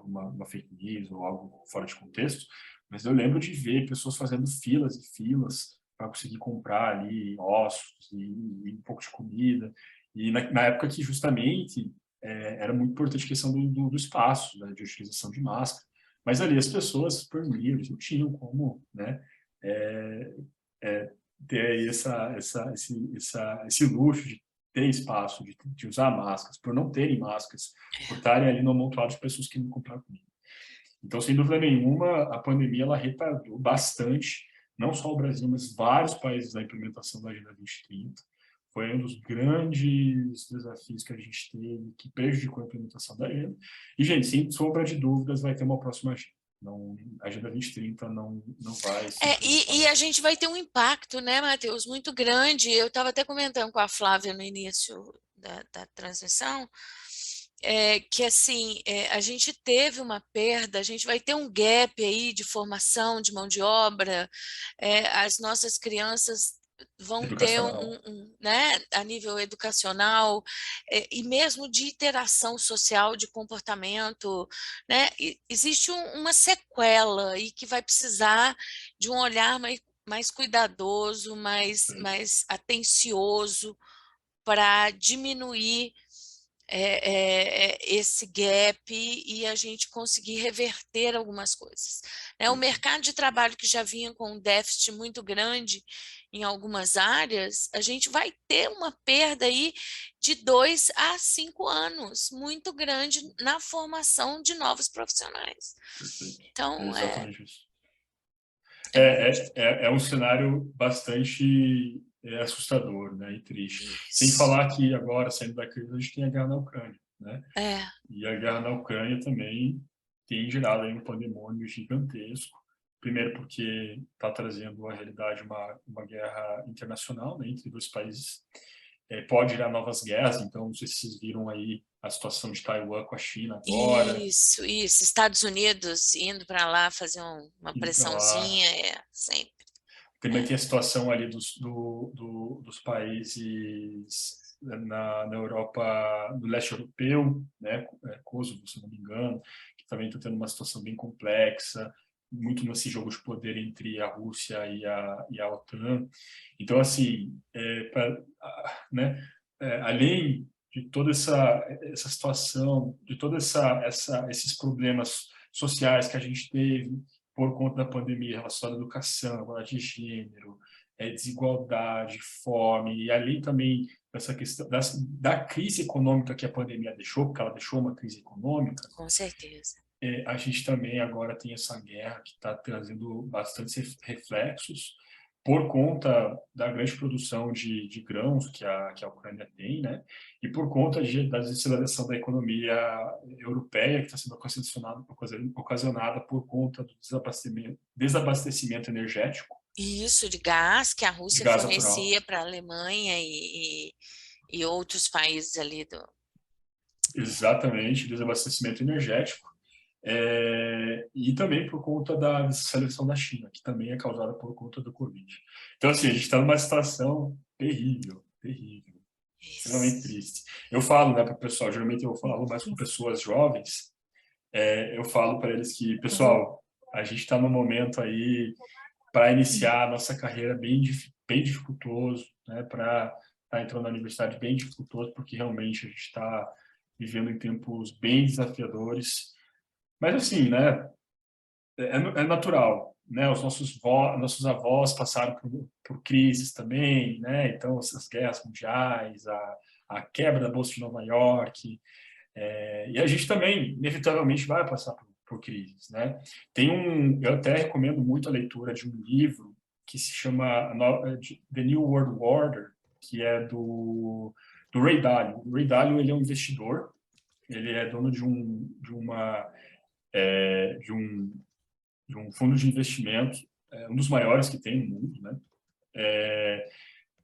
uma fake news ou algo fora de contexto, mas eu lembro de ver pessoas fazendo filas e filas para conseguir comprar ali ossos e um pouco de comida. E na época que justamente era muito importante a questão do espaço, né, de utilização de máscara. Mas ali as pessoas, por livres, não tinham como, né, é, ter aí esse luxo de ter espaço, de usar máscaras, por não terem máscaras, por estarem ali no amontoado de pessoas que não compraram comida. Então, sem dúvida nenhuma, a pandemia ela retardou bastante, não só o Brasil, mas vários países na implementação da Agenda 2030. Foi um dos grandes desafios que a gente teve, que prejudicou a implementação da agenda. E, gente, sem sombra de dúvidas, vai ter uma próxima agenda. Não, a Agenda 2030 não vai se E a gente vai ter um impacto, né, Matheus, muito grande. Eu estava até comentando com a Flávia no início da transmissão, que assim, a gente teve uma perda, a gente vai ter um gap aí de formação de mão de obra, as nossas crianças vão ter educacional. né, a nível educacional, e mesmo de interação social, de comportamento, né, existe uma sequela aí que vai precisar de um olhar mais cuidadoso, mais atencioso para diminuir esse gap e a gente conseguir reverter algumas coisas. O mercado de trabalho que já vinha com um déficit muito grande em algumas áreas, a gente vai ter uma perda aí de 2 a 5 anos, muito grande na formação de novos profissionais. Perfeito. É Então, exatamente isso. muito É um cenário bastante assustador, né, e triste. Sem isso. falar que agora, saindo da crise, a gente tem a guerra na Ucrânia, né? É, E a guerra na Ucrânia também tem gerado aí um pandemônio gigantesco. Primeiro porque está trazendo à realidade uma guerra internacional, né, entre dois países. Pode gerar novas guerras, então não sei se vocês viram aí a situação de Taiwan com a China agora, isso. Estados Unidos indo para lá fazer uma indo para lá. pressãozinha, sempre. Também tem a situação ali dos países na Europa, no leste europeu, né, Kosovo, se não me engano, que também está tendo uma situação bem complexa, muito nesse jogo de poder entre a Rússia e a OTAN. Então, assim, né, além de toda essa situação, de todos esses problemas sociais que a gente teve, por conta da pandemia relacionada à educação, igualdade de gênero, desigualdade, fome, e ali também essa questão da crise econômica que a pandemia deixou, porque ela deixou uma crise econômica, Com certeza. a gente também agora tem essa guerra que está trazendo bastantes reflexos por conta da grande produção de grãos que a Ucrânia tem, né? E por conta da desaceleração da economia europeia, que está sendo ocasionada por conta do desabastecimento energético Isso, de gás que a de Rússia gás natural. fornecia para a Alemanha e outros países ali do... Exatamente, desabastecimento energético. E também por conta da desaceleração da China, que também é causada por conta do Covid. Então, assim, a gente está numa situação terrível, terrível, extremamente Isso. triste. Eu falo, né, para o pessoal, geralmente eu falo mais com pessoas jovens, eu falo para eles que, pessoal, a gente está num momento aí para iniciar a nossa carreira bem dificultoso, né, para estar entrando na universidade bem dificultoso, porque realmente a gente está vivendo em tempos bem desafiadores. Mas assim, né, é natural, né? Os nossos avós passaram por crises também, né? Então, essas guerras mundiais, a quebra da Bolsa de Nova York, e a gente também, inevitavelmente, vai passar por crises, né? Eu até recomendo muito a leitura de um livro que se chama The New World Order, que é do Ray Dalio. O Ray Dalio, ele é um investidor ele é dono de um fundo de investimento, um dos maiores que tem no mundo, né?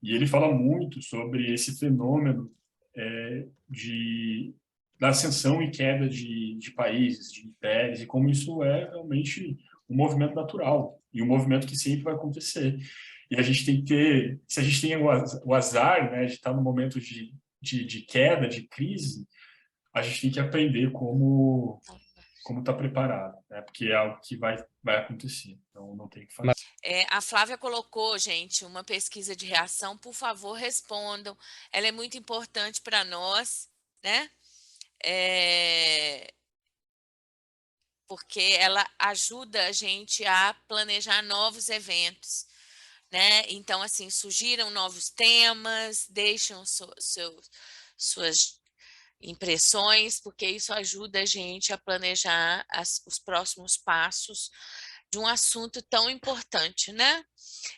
E ele fala muito sobre esse fenômeno da ascensão e queda de países, de impérios, e como isso é realmente um movimento natural, e um movimento que sempre vai acontecer. E a gente tem que ter, se a gente tem o azar, né, de estar no momento de queda, de crise, a gente tem que aprender como estar preparado, né? Porque é algo que vai acontecer, então não tem o que fazer. A Flávia colocou, gente, uma pesquisa de reação, por favor, respondam. Ela é muito importante para nós, né? Porque ela ajuda a gente a planejar novos eventos, né? Então, assim, sugiram novos temas, deixam suas impressões, porque isso ajuda a gente a planejar os próximos passos de um assunto tão importante, né?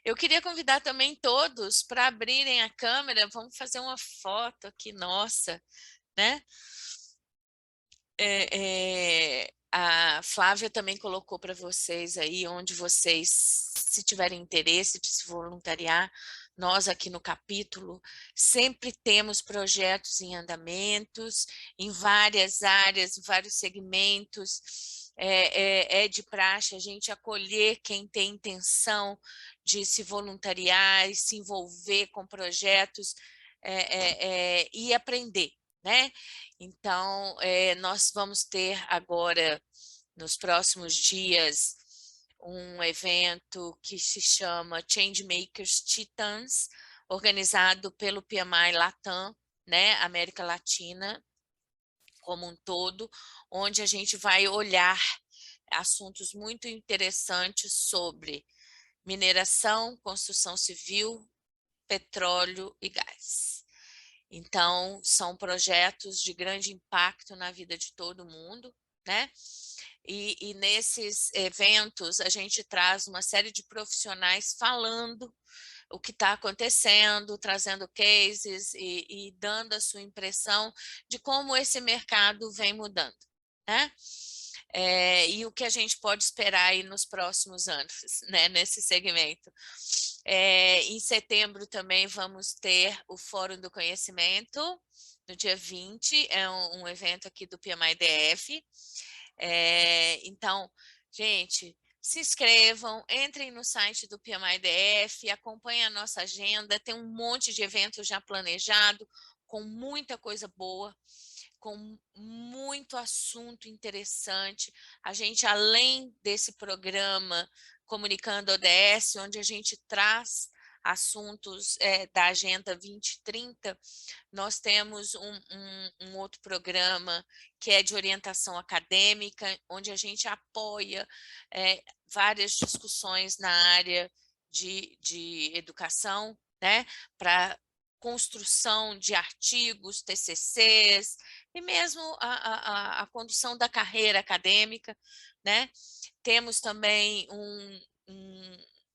Eu queria convidar também todos para abrirem a câmera, vamos fazer uma foto aqui, nossa, né? A Flávia também colocou para vocês aí, onde vocês, se tiverem interesse de se voluntariar, nós aqui no capítulo sempre temos projetos em andamentos, em várias áreas, em vários segmentos. É de praxe a gente acolher quem tem intenção de se voluntariar e se envolver com projetos e aprender, né? Então, nós vamos ter agora, nos próximos dias, um evento que se chama Changemakers Titans, organizado pelo PMI Latam, né, América Latina como um todo, onde a gente vai olhar assuntos muito interessantes sobre mineração, construção civil, petróleo e gás. Então, são projetos de grande impacto na vida de todo mundo, né? E nesses eventos, a gente traz uma série de profissionais falando o que está acontecendo, trazendo cases e dando a sua impressão de como esse mercado vem mudando, né? E o que a gente pode esperar aí nos próximos anos, né, nesse segmento. Em setembro também vamos ter o Fórum do Conhecimento, no dia 20, é um evento aqui do PMI-DF. Então, gente, se inscrevam, entrem no site do PMI-DF, acompanhem a nossa agenda, tem um monte de eventos já planejado, com muita coisa boa, com muito assunto interessante. A gente, além desse programa Comunicando ODS, onde a gente traz assuntos da Agenda 2030, nós temos um outro programa que é de orientação acadêmica, onde a gente apoia várias discussões na área de educação, né, para construção de artigos, TCCs, e mesmo a condução da carreira acadêmica, né? Temos também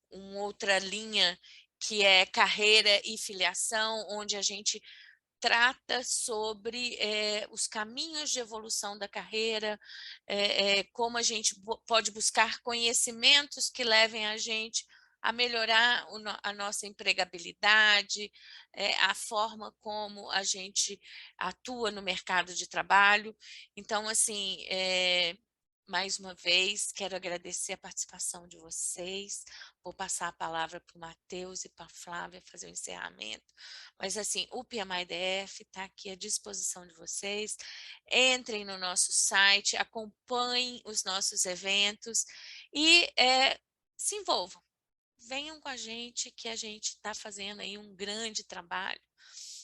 outra linha que é carreira e filiação, onde a gente trata sobre os caminhos de evolução da carreira, como a gente pode buscar conhecimentos que levem a gente a melhorar a nossa empregabilidade, a forma como a gente atua no mercado de trabalho. Então, assim, mais uma vez, quero agradecer a participação de vocês. Vou passar a palavra para o Matheus e para a Flávia fazer o encerramento. Mas, assim, o PMI-DF está aqui à disposição de vocês. Entrem no nosso site, acompanhem os nossos eventos e se envolvam. Venham com a gente, que a gente está fazendo aí um grande trabalho,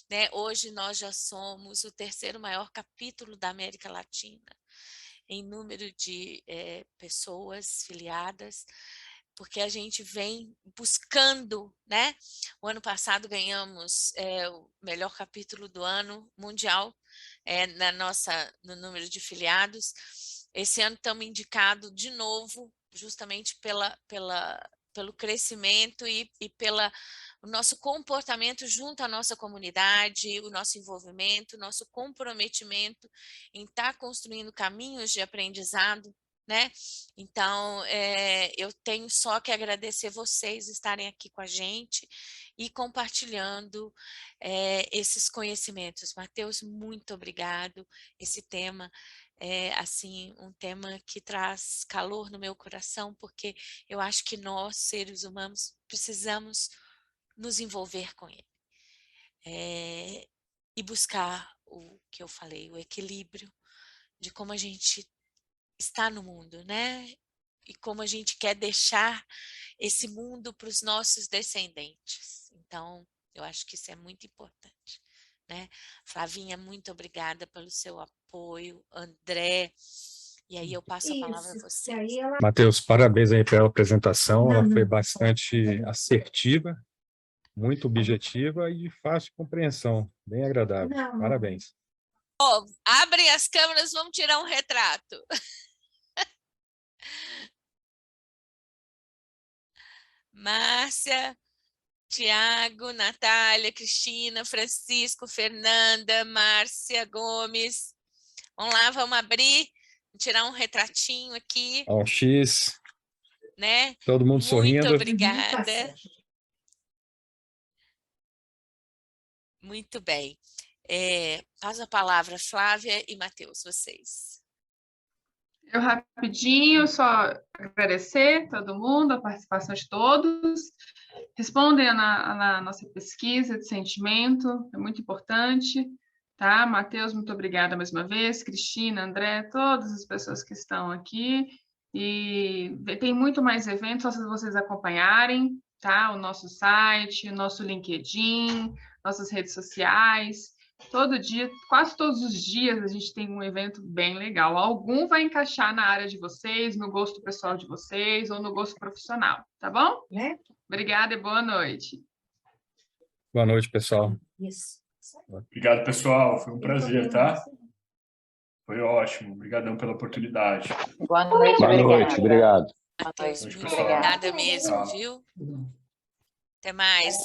né? Hoje nós já somos o terceiro maior capítulo da América Latina em número de pessoas filiadas, porque a gente vem buscando, né? O ano passado ganhamos o melhor capítulo do ano mundial no número de filiados. Esse ano estamos indicados de novo, justamente pelo crescimento e pela o nosso comportamento junto à nossa comunidade, o nosso envolvimento, o nosso comprometimento em estar construindo caminhos de aprendizado, né? Então, eu tenho só que agradecer vocês estarem aqui com a gente e compartilhando esses conhecimentos. Mateus, muito obrigado. Esse tema é, assim, um tema que traz calor no meu coração, porque eu acho que nós, seres humanos, precisamos nos envolver com ele. E buscar o que eu falei, o equilíbrio de como a gente está no mundo, né? E como a gente quer deixar esse mundo para os nossos descendentes. Então, eu acho que isso é muito importante, né? Flavinha, muito obrigada pelo seu apoio. André, e aí eu passo a palavra a você. Mateus, parabéns aí pela apresentação, ela foi bastante assertiva, muito objetiva e de fácil compreensão, bem agradável. Parabéns. Abrem as câmeras, vamos tirar um retrato. Márcia, Tiago, Natália, Cristina, Francisco, Fernanda, Márcia Gomes. Vamos lá, vamos abrir, tirar um retratinho aqui. Ó, X, né? todo mundo Muito sorrindo. obrigada. Muito bem. Passo a palavra, Flávia e Mateus, vocês. Eu rapidinho, só agradecer todo mundo, a participação de todos. Respondem na nossa pesquisa de sentimento, é muito importante. Tá? Mateus, muito obrigada mais uma vez. Cristina, André, todas as pessoas que estão aqui. E tem muito mais eventos, só se vocês acompanharem, tá? O nosso site, o nosso LinkedIn, nossas redes sociais. Todo dia, quase todos os dias, a gente tem um evento bem legal. Algum vai encaixar na área de vocês, no gosto pessoal de vocês ou no gosto profissional, tá bom? Obrigada e boa noite. Boa noite, pessoal. Obrigado, pessoal. Foi um prazer, tá? Foi ótimo. Obrigadão pela oportunidade. Boa noite, Boa noite, obrigado. Mateus, Boa noite, muito pessoal. obrigada mesmo, Tchau. viu? Até mais.